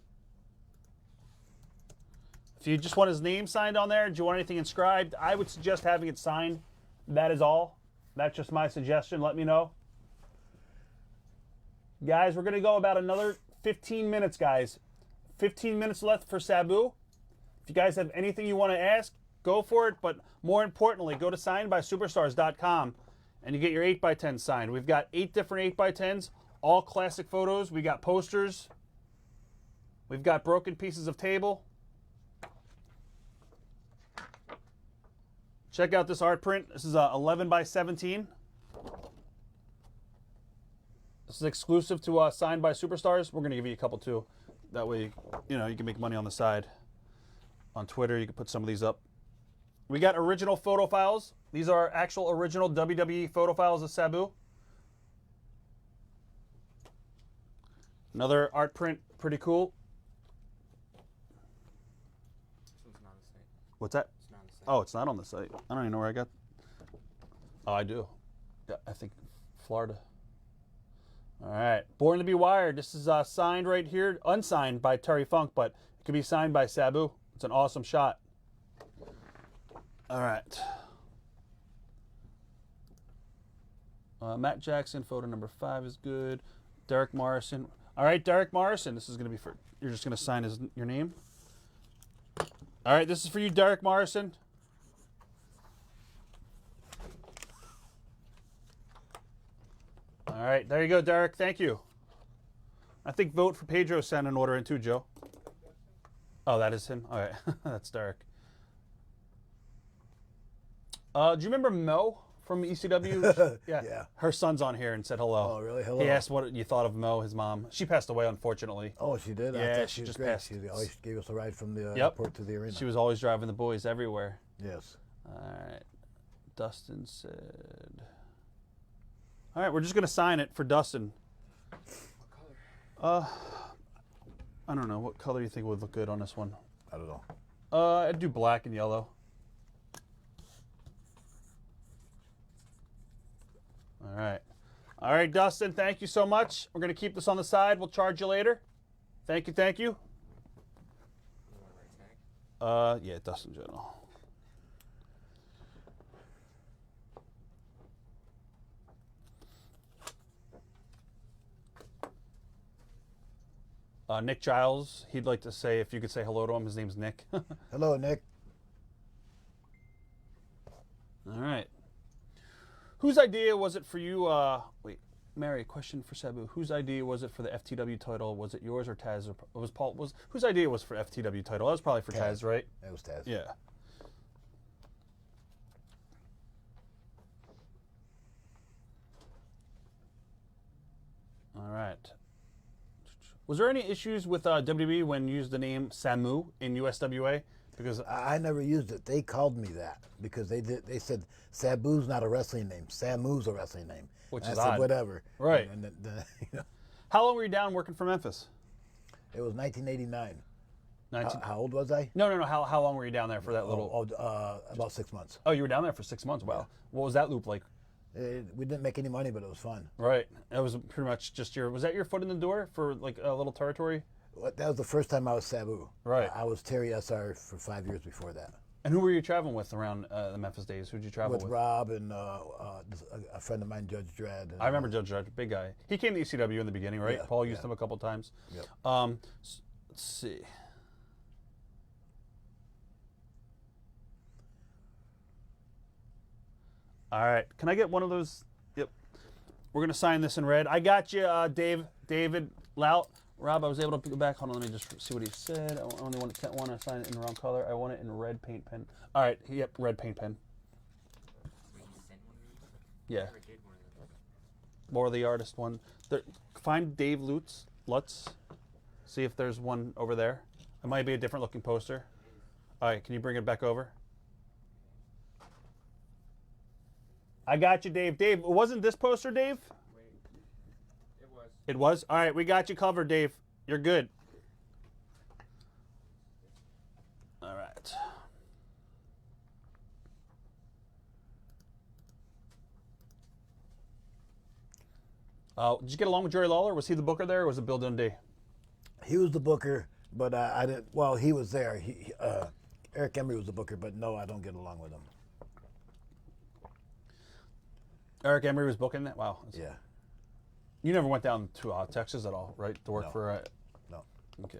If you just want his name signed on there, do you want anything inscribed? I would suggest having it signed. That is all. That's just my suggestion. Let me know. Guys, we're going to go about another 15 minutes, guys. 15 minutes left for Sabu. If you guys have anything you want to ask, go for it. But more importantly, go to signedbysuperstars.com and you get your 8x10 signed. We've got 8 different 8x10s, all classic photos. We got posters. We've got broken pieces of table. Check out this art print. This is 11x17. This is exclusive to Signed by Superstars. We're going to give you a couple too. That way, you can make money on the side. On Twitter, you can put some of these up. We got original photo files. These are actual original WWE photo files of Sabu. Another art print, pretty cool.
This one's not on the site.
What's that?
It's not on the site.
Oh, it's not on the site. I don't even know where I got. Oh, I do. Yeah, I think Florida. All right. Born to be Wired. This is signed right here. Unsigned by Terry Funk, but it could be signed by Sabu. It's an awesome shot. All right. Matt Jackson, photo number 5 is good. Derek Morrison. All right, Derek Morrison. This is going to be for, you're just going to sign your name. All right, this is for you, Derek Morrison. All right, there you go, Derek. Thank you. I think vote for Pedro sent an order in too, Joe. Oh, that is him? All right, that's Derek. Do you remember Mo from ECW?
Yeah.
Her son's on here and said hello.
Oh, really? Hello.
He asked what you thought of Mo, his mom. She passed away, unfortunately.
Oh, she did? I
Yeah,
thought
she
she was
just
great.
passed.
She always gave us a ride from the
Yep.
airport to the arena.
She was always driving the boys everywhere.
Yes.
All right. Dustin said... All right, we're just going to sign it for Dustin.
What color?
I don't know. What color do you think would look good on this one?
I don't know.
I'd do black and yellow. All right. All right, Dustin, thank you so much. We're going to keep this on the side. We'll charge you later. Thank you, thank you.
You want to write tag?
Yeah, Dustin General. Nick Giles, he'd like to say, if you could say hello to him, his name's Nick.
Hello, Nick.
All right. Whose idea was it for you? Wait, Mary, question for Sabu. Whose idea was it for the FTW title? Was it yours or Taz? Or was Paul? Whose idea was for FTW title? That was probably for Taz, right?
That was Taz.
Yeah. All right. Was there any issues with WWE when you used the name Samu in USWA? Because
I never used it. They called me that because they said Sabu's not a wrestling name. Samu's a wrestling name.
Which
and
is
I said,
odd.
whatever.
Right.
And then,
how long were you down working for Memphis?
it was 1989. How old was I?
No. How long were you down there for that little?
About 6 months.
Oh, you were down there for 6 months. Wow. What was that loop like?
We didn't make any money, but it was fun.
Right. That was pretty much just was that your foot in the door for like a little territory?
That was the first time I was Sabu.
Right.
I was Terry SR for 5 years before that.
And who were you traveling with around the Memphis days? Who'd you travel with?
With Rob and a friend of mine, Judge Dredd.
I remember Judge Dredd, big guy. He came to ECW in the beginning, right?
Yeah,
Paul used him a couple times.
Yep.
Let's see. All right. Can I get one of those? Yep. We're going to sign this in red. I got you, David Lout. Rob, I was able to go back. Hold on, let me just see what he said. I only want to sign it in the wrong color. I want it in red paint pen. All right. Yep, red paint pen.
Wait, you sent one of these?
Yeah.
I never did one of those.
More the artist one. Find Dave Lutz. See if there's one over there. It might be a different looking poster. All right, can you bring it back over? I got you, Dave. Dave, wasn't this poster, Dave?
Wait, it was.
It was? All right, we got you covered, Dave. You're good. All right. Did you get along with Jerry Lawler? Was he the booker there, or was it Bill Dundee?
He was the booker, but I didn't. Well, he was there. Eric Emery was the booker, but no, I don't get along with him.
Eric Emery was booking that? Wow.
Yeah.
You never went down to Texas at all, right? To work
No.
for...
No.
Okay.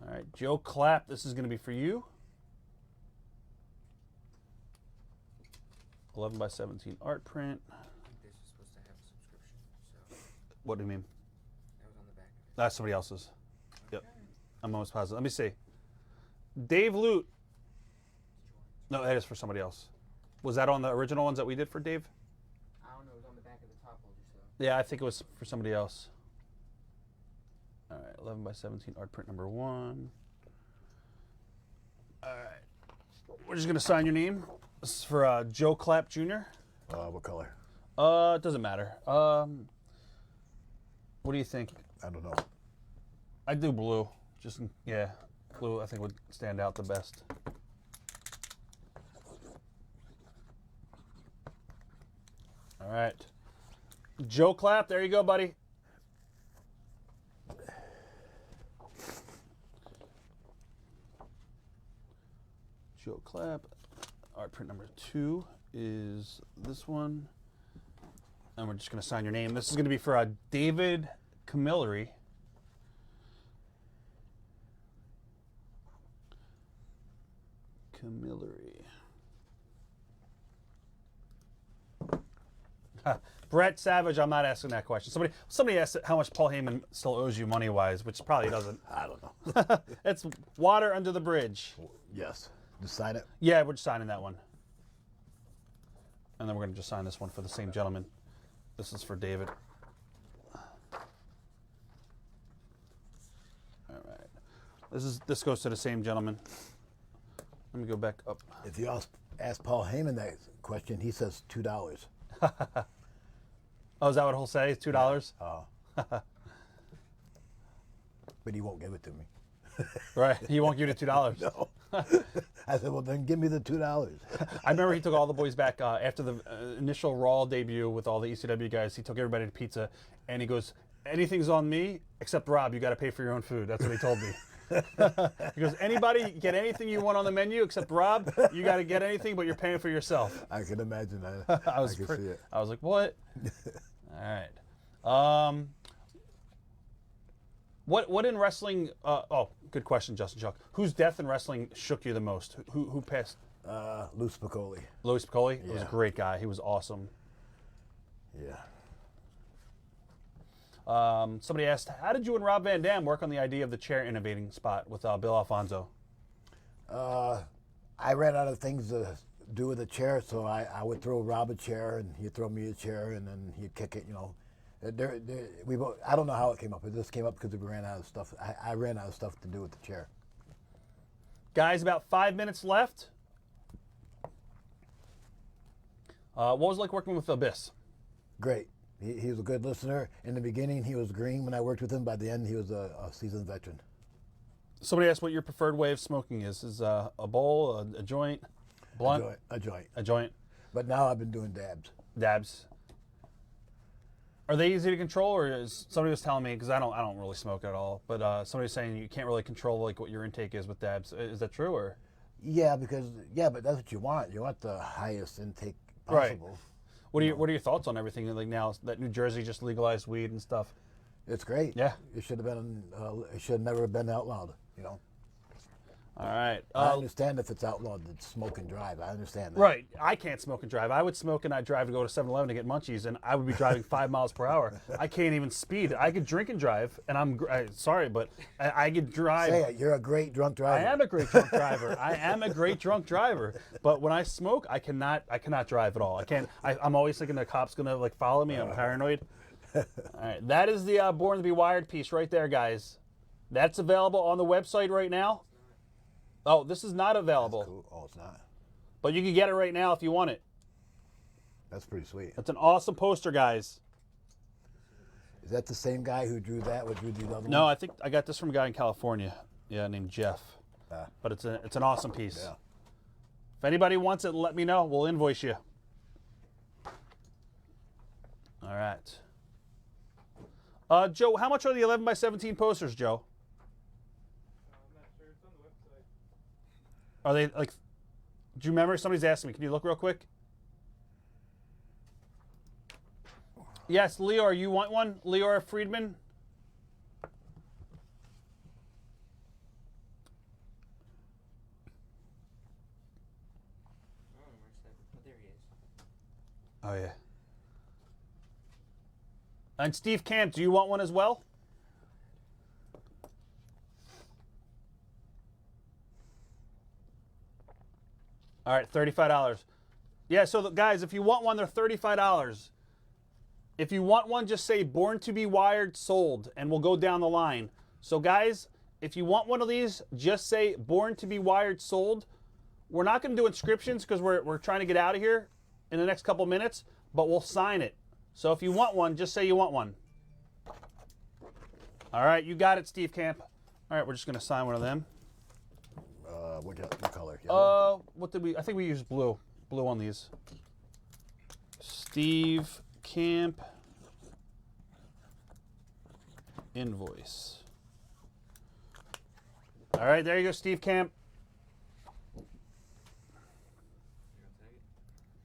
All right. Joe Clapp, this is going to be for you. 11 by 17 art print.
I think this was supposed to have a subscription, so
What do you mean?
that was on the back of it.
That's somebody else's. Yep. I'm almost positive. Let me see. Dave Lute. No, that is for somebody else. Was that on the original ones that we did for Dave?
I don't know, it was on the back of the top holder, so.
Yeah, I think it was for somebody else. All right, 11 by 17 art print number 1. All right. We're just going to sign your name. This is for Joe Clapp Jr.
What color?
It doesn't matter. What do you think?
I don't know.
I do blue. Yeah, blue I think would stand out the best. All right. Joe Clapp, there you go, buddy. Joe Clapp. Art print number 2 is this one. And we're just going to sign your name. This is going to be for David Camilleri. Brett Savage, I'm not asking that question. Somebody asked how much Paul Heyman still owes you money-wise, which probably doesn't.
I don't know.
It's water under the bridge.
Yes. Just sign it.
Yeah, we're just signing that one. And then we're going to just sign this one for the same gentleman. This is for David. All right. This goes to the same gentleman. Let me go back up.
If you ask Paul Heyman that question, he says $2.
Oh, is that what he'll say? $2?
Oh. But he won't give it to me.
Right. He won't give you the $2.
No. I said, well, then give me the $2.
I remember he took all the boys back after the initial Raw debut with all the ECW guys. He took everybody to pizza, and he goes, anything's on me except Rob. You got to pay for your own food. That's what he told me. He goes, anybody get anything you want on the menu except Rob. You got to get anything, but you're paying for yourself.
I can imagine that. I can see it.
I was like, what? All right. What in wrestling? Good question, Justin Chuck. Whose death in wrestling shook you the most? Who passed?
Lou Spicoli.
Louis Piccoli. He was a
Yeah.
great guy. He was awesome.
Yeah.
Somebody asked, how did you and Rob Van Dam work on the idea of the chair innovating spot with Bill Alfonso?
I ran out of things to do with a chair, so I would throw Rob a chair, and he'd throw me a chair, and then he'd kick it, you know. I don't know how it came up. It just came up because we ran out of stuff. I ran out of stuff to do with the chair.
Guys, about 5 minutes left. What was it like working with Abyss?
Great. He was a good listener. In the beginning, he was green when I worked with him. By the end, he was a seasoned veteran.
Somebody asked what your preferred way of smoking is. Is a bowl, a joint, blunt?
A joint.
A joint.
But now I've been doing dabs.
Dabs. Are they easy to control, or is somebody was telling me, because I don't really smoke at all, but somebody was saying you can't really control like what your intake is with dabs. Is that true, or?
Yeah, but that's what you want. You want the highest intake possible.
Right. What are your thoughts on everything like now that New Jersey just legalized weed and stuff?
It's great.
Yeah.
It should have been. It should never have been outlawed. You know.
All right.
I understand if it's outlawed to smoke and drive. I understand that.
Right. I can't smoke and drive. I would smoke and I'd drive to go to 7-Eleven to get munchies, and I would be driving 5 miles per hour. I can't even speed. I could drink and drive, and sorry, but I could drive.
Say it. You're a great drunk driver.
I am a great drunk driver. I am a great drunk driver. But when I smoke, I cannot drive at all. I can't. I'm always thinking the cop's gonna like follow me. I'm paranoid. All right. That is the Born to Be Wired piece right there, guys. That's available on the website right now. Oh, this is not available.
Cool. Oh, it's not.
But you can get it right now if you want it.
That's pretty sweet.
That's an awesome poster, guys.
Is that the same guy who drew that? What drew the other one?
No, I think I got this from a guy in California. Yeah, named Jeff. But it's an awesome piece.
Yeah.
If anybody wants it, let me know. We'll invoice you. All right. Joe, how much are the 11 by 17 posters, Joe?
I'm not sure. It's on the website.
Are they like? Do you remember? Somebody's asking me. Can you look real quick? Yes, Leor, you want one? Leor Friedman?
Oh, where's that? Oh, there he is.
Oh, yeah. And Steve Camp, do you want one as well? All right, $35. Yeah, so guys, if you want one, they're $35. If you want one, just say Born to Be Wired sold, and we'll go down the line. So guys, if you want one of these, just say Born to Be Wired sold. We're not going to do inscriptions because we're trying to get out of here in the next couple minutes, but we'll sign it. So if you want one, just say you want one. All right, you got it, Steve Camp. All right, we're just going to sign one of them.
What color? Yellow?
What did we? I think we used blue. Blue on these. Steve Camp invoice. All right, there you go, Steve Camp.
You gonna tag it?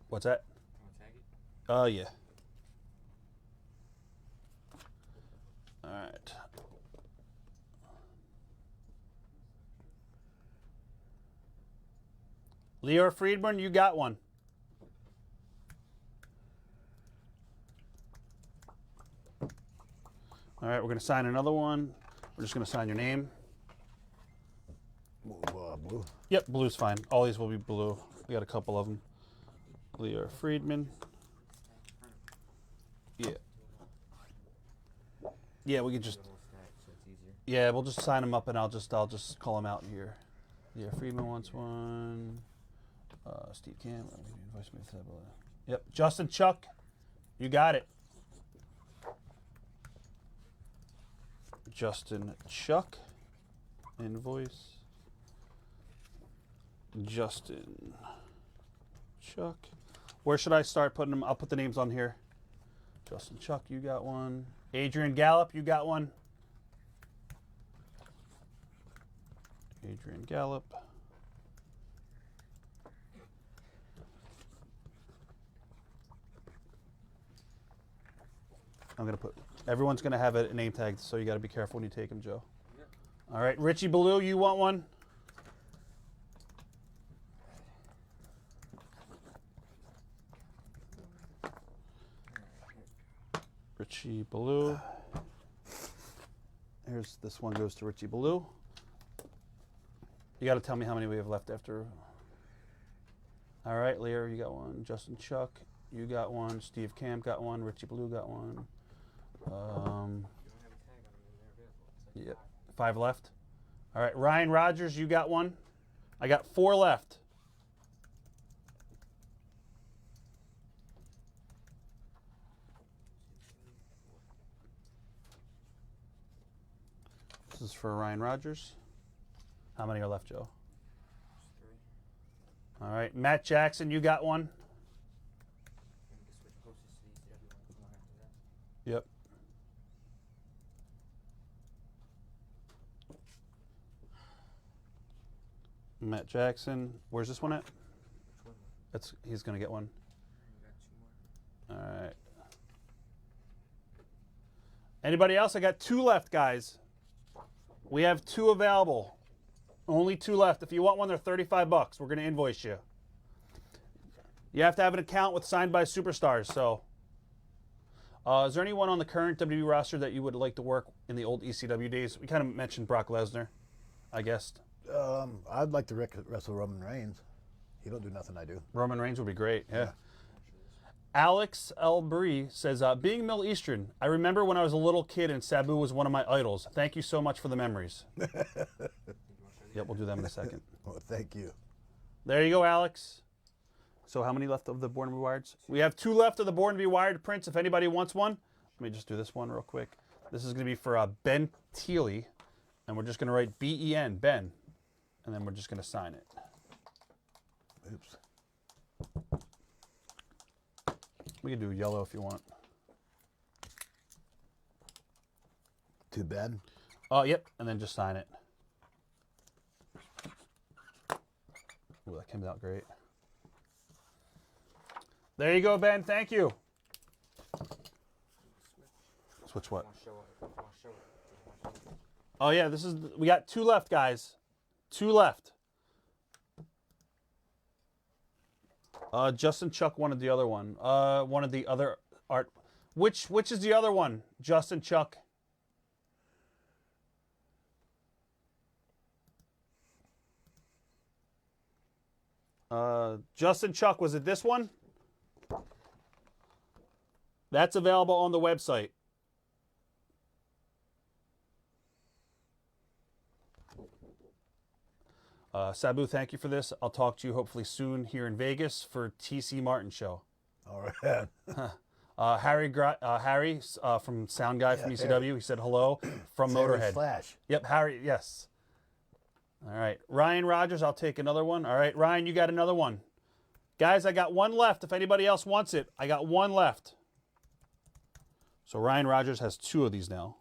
What's that?
You wanna tag it?
Oh, yeah. All right. Leo Friedman, you got one. All right, we're going to sign another one. We're just going to sign your name.
Blue.
Yep, blue's fine. All these will be blue. We got a couple of them. Leo Friedman. Yeah. Yeah, we can just.
The whole stack, so it's easier.
Yeah, we'll just sign them up, and I'll just call them out here. Yeah, Friedman wants one. Steve Camp. Yep, Justin Chuck, you got it. Justin Chuck, invoice. Justin Chuck. Where should I start putting them? I'll put the names on here. Justin Chuck, you got one. Adrian Gallup, you got one. Adrian Gallup. I'm going to put, everyone's going to have a name tag, so you got to be careful when you take them, Joe.
Yep.
All right, Richie Ballou, you want one? Richie Ballou. Here's this one goes to Richie Ballou. You got to tell me how many we have left after. All right, Lear, you got one. Justin Chuck, you got one. Steve Camp got one. Richie Ballou got one.
You don't have a tag on them and they're available. It's like
Yep, 5 left. All right, Ryan Rogers, you got one. I got 4 left. This is for Ryan Rogers. How many are left, Joe?
Just 3.
All right, Matt Jackson, you got one.
And we can switch closest to the ECW one after that.
Yep. Matt Jackson. Where's this one at?
Which one?
He's gonna get one.
We got 2 more.
All right. Anybody else? I got 2 left, guys. We have 2 available. Only 2 left. If you want one, they're $35. We're gonna invoice you. You have to have an account with Signed by Superstars. So, is there anyone on the current WWE roster that you would like to work in the old ECW days? We kind of mentioned Brock Lesnar, I guess.
I'd like to wrestle Roman Reigns. He don't do nothing I do.
Roman Reigns would be great. Yeah. Alex Elbree says, being Middle Eastern, I remember when I was a little kid and Sabu was one of my idols. Thank you so much for the memories. Yep, we'll do them in a second.
Well, thank you.
There you go, Alex. So how many left of the Born to Be Wired? We have 2 left of the Born to Be Wired prints. If anybody wants one, let me just do this one real quick. This is going to be for Ben Teely, and we're just going to write B-E-N, Ben, and then we're just going to sign it.
Oops.
We can do yellow if you want.
Too bad.
Yep, and then just sign it. Ooh, that came out great. There you go, Ben. Thank you. Switch what?
Want to show it?
Oh yeah, we got 2 left, guys. 2 left. Justin Chuck wanted the other one. Wanted the other art. Which is the other one? Justin Chuck. Justin Chuck, was it this one? That's available on the website. Sabu, thank you for this. I'll talk to you hopefully soon here in Vegas for TC Martin show.
All right.
Harry from Sound Guy from ECW. He said hello from Motorhead.
Flash.
Yep, Harry. Yes. All right, Ryan Rogers. I'll take another one. All right, Ryan, you got another one. Guys, I got 1 left. If anybody else wants it, I got 1 left. So Ryan Rogers has 2 of these now.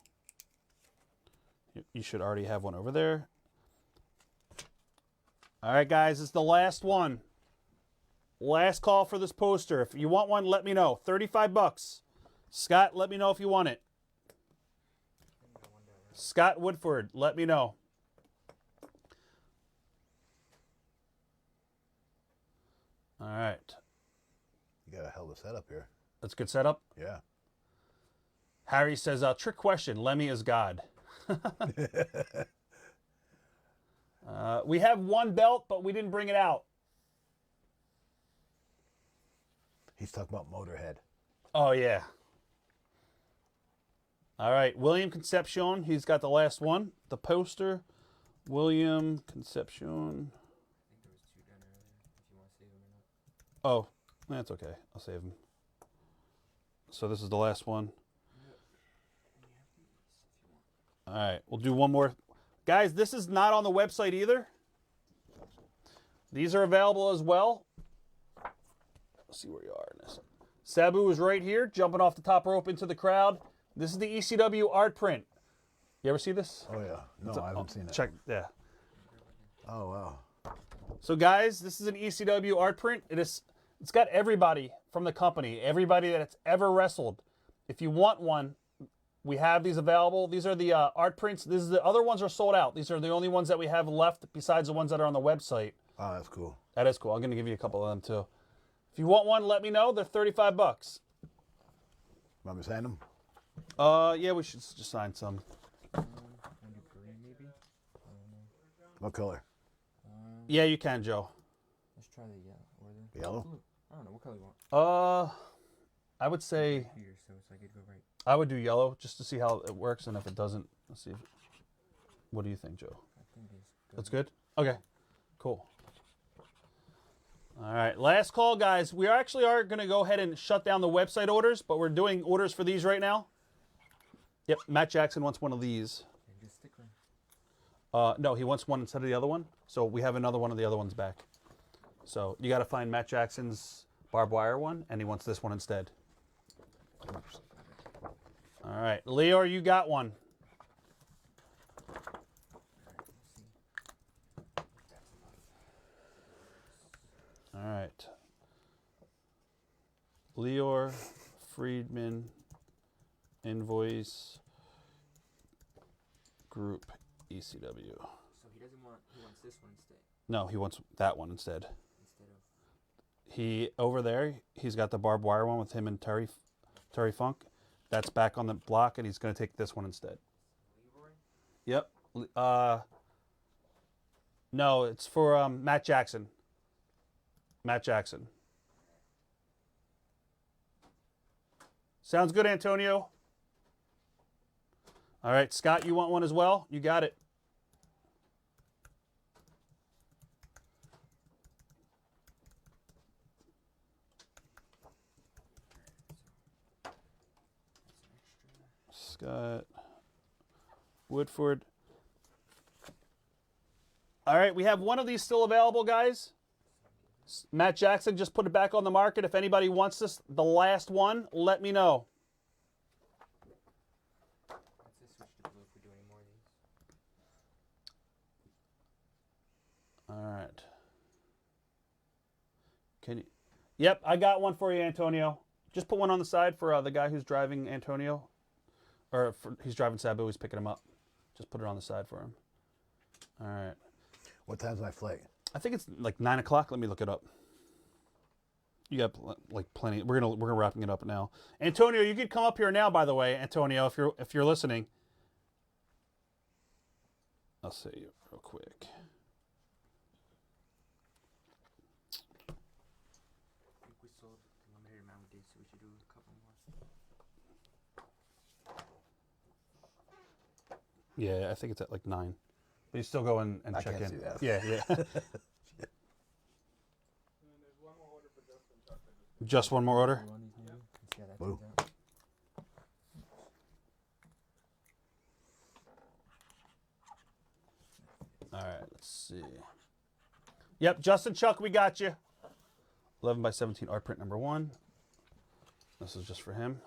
You should already have one over there. All right, guys, it's the last one. Last call for this poster. If you want one, let me know. $35. Scott, let me know if you want it. Scott Woodford, let me know. All right.
You got a hell of a setup here.
That's a good setup.
Yeah.
Harry says, trick question, Lemmy is God. We have 1 belt, but we didn't bring it out.
He's talking about Motorhead.
Oh, yeah. All right, William Concepcion, he's got the last one. The poster, William Concepcion.
I think there was 2 done earlier, if you want to save them or not.
Oh, that's okay. I'll save them. So this is the last one. All right, we'll do 1 more. Guys, this is not on the website either. These are available as well. Let's see where you are. Sabu is right here, jumping off the top rope into the crowd. This is the ECW art print. You ever see this?
Oh, yeah. No, I haven't seen it.
Check, yeah.
Oh, wow.
So, guys, this is an ECW art print. It's got everybody from the company, everybody that's ever wrestled. If you want one, we have these available. These are the art prints. The other ones are sold out. These are the only ones that we have left besides the ones that are on the website.
Oh, that's cool.
That is cool. I'm going to give you a couple of them, too. If you want one, let me know. They're $35.
Want me to sign them?
Yeah, we should just sign some.
Want to do green maybe? I don't know.
What color?
Yeah, you can, Joe.
Let's try the yellow. Or the
Yellow?
blue. I don't know. What color you want?
I would say
Here, so it's like it'd go right.
I would do yellow just to see how it works, and if it doesn't, let's see. What do you think, Joe?
I think it's good.
That's good? Okay, cool. All right, last call, guys. We actually are going to go ahead and shut down the website orders, but we're doing orders for these right now. Yep, Matt Jackson wants one of these.
And just stick one.
No, he wants one instead of the other one. So we have another one of the other ones back. So you got to find Matt Jackson's barbed wire one, and he wants this one instead. All right, Leo, you got one. All right. Leor, Friedman, invoice, group, ECW.
So he doesn't want. He wants this one instead.
No, he wants that one instead.
Instead of.
He over there, he's got the barbed wire one with him and Terry Funk. That's back on the block, and he's going to take this one instead.
Leroy.
Yep. No, it's for Matt Jackson. Matt Jackson. Sounds good, Antonio. All right, Scott, you want one as well? You got it. Scott Woodford. All right, we have one of these still available, guys. Matt Jackson just put it back on the market. If anybody wants this, the last one, let me know.
Let's just switch to blue if we do any more of these.
All right. Can you? Yep, I got one for you, Antonio. Just put one on the side for the guy who's driving Antonio. He's driving Sabu. He's picking him up. Just put it on the side for him. All right.
What time's my flight?
I think it's like 9 o'clock. Let me look it up. You got like plenty. We're wrapping it up now. Antonio, you could come up here now. By the way, Antonio, if you're listening, I'll say you real quick.
I think we sold the limited amount we did, so we should do a couple more.
Yeah, I think it's at like 9. But you still go in and
I
check
can't
in.
see that.
Yeah.
And then there's one more order for Justin Chuck.
Just one more order.
One is new. Let's see how that
Blue.
turns out.
All right, let's see. Yep, Justin Chuck, we got you. 11 by 17 art print number 1. This is just for him.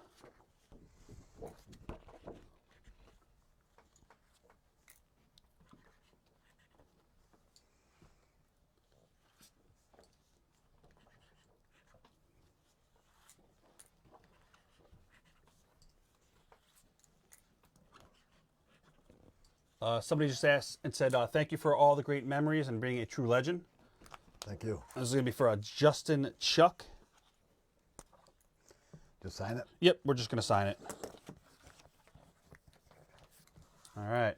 Somebody just asked and said, thank you for all the great memories and being a true legend.
Thank you.
This is going to be for Justin Chuck.
Just sign it.
Yep, we're just going to sign it. All right.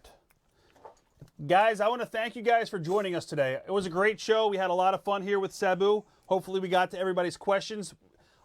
Guys, I want to thank you guys for joining us today. It was a great show. We had a lot of fun here with Sabu. Hopefully we got to everybody's questions.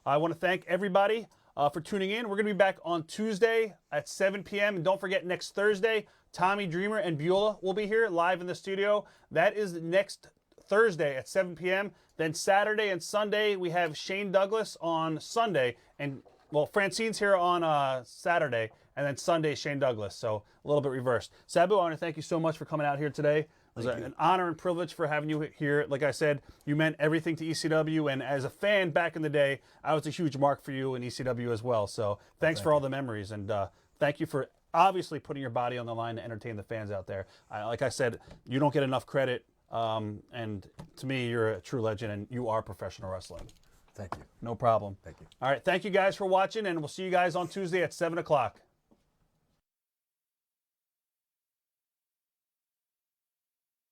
I want to thank everybody for tuning in. We're going to be back on Tuesday at 7 p.m. And don't forget, next Thursday, Tommy Dreamer and Beulah will be here live in the studio. That is next Thursday at 7 p.m. Then Saturday and Sunday, we have Shane Douglas on Sunday. And, well, Francine's here on Saturday. And then Sunday, Shane Douglas. So a little bit reversed. Sabu, I want to thank you so much for coming out here today. It was an honor and privilege for having you here. Like I said, you meant everything to ECW. And as a fan back in the day, I was a huge mark for you in ECW as well. So thanks for all the memories. And thank you for obviously putting your body on the line to entertain the fans out there. Like I said, you don't get enough credit. And to me, you're a true legend and you are professional wrestling.
Thank you.
No problem.
Thank you.
All right. Thank you guys for watching, and we'll see you guys on Tuesday at 7 o'clock.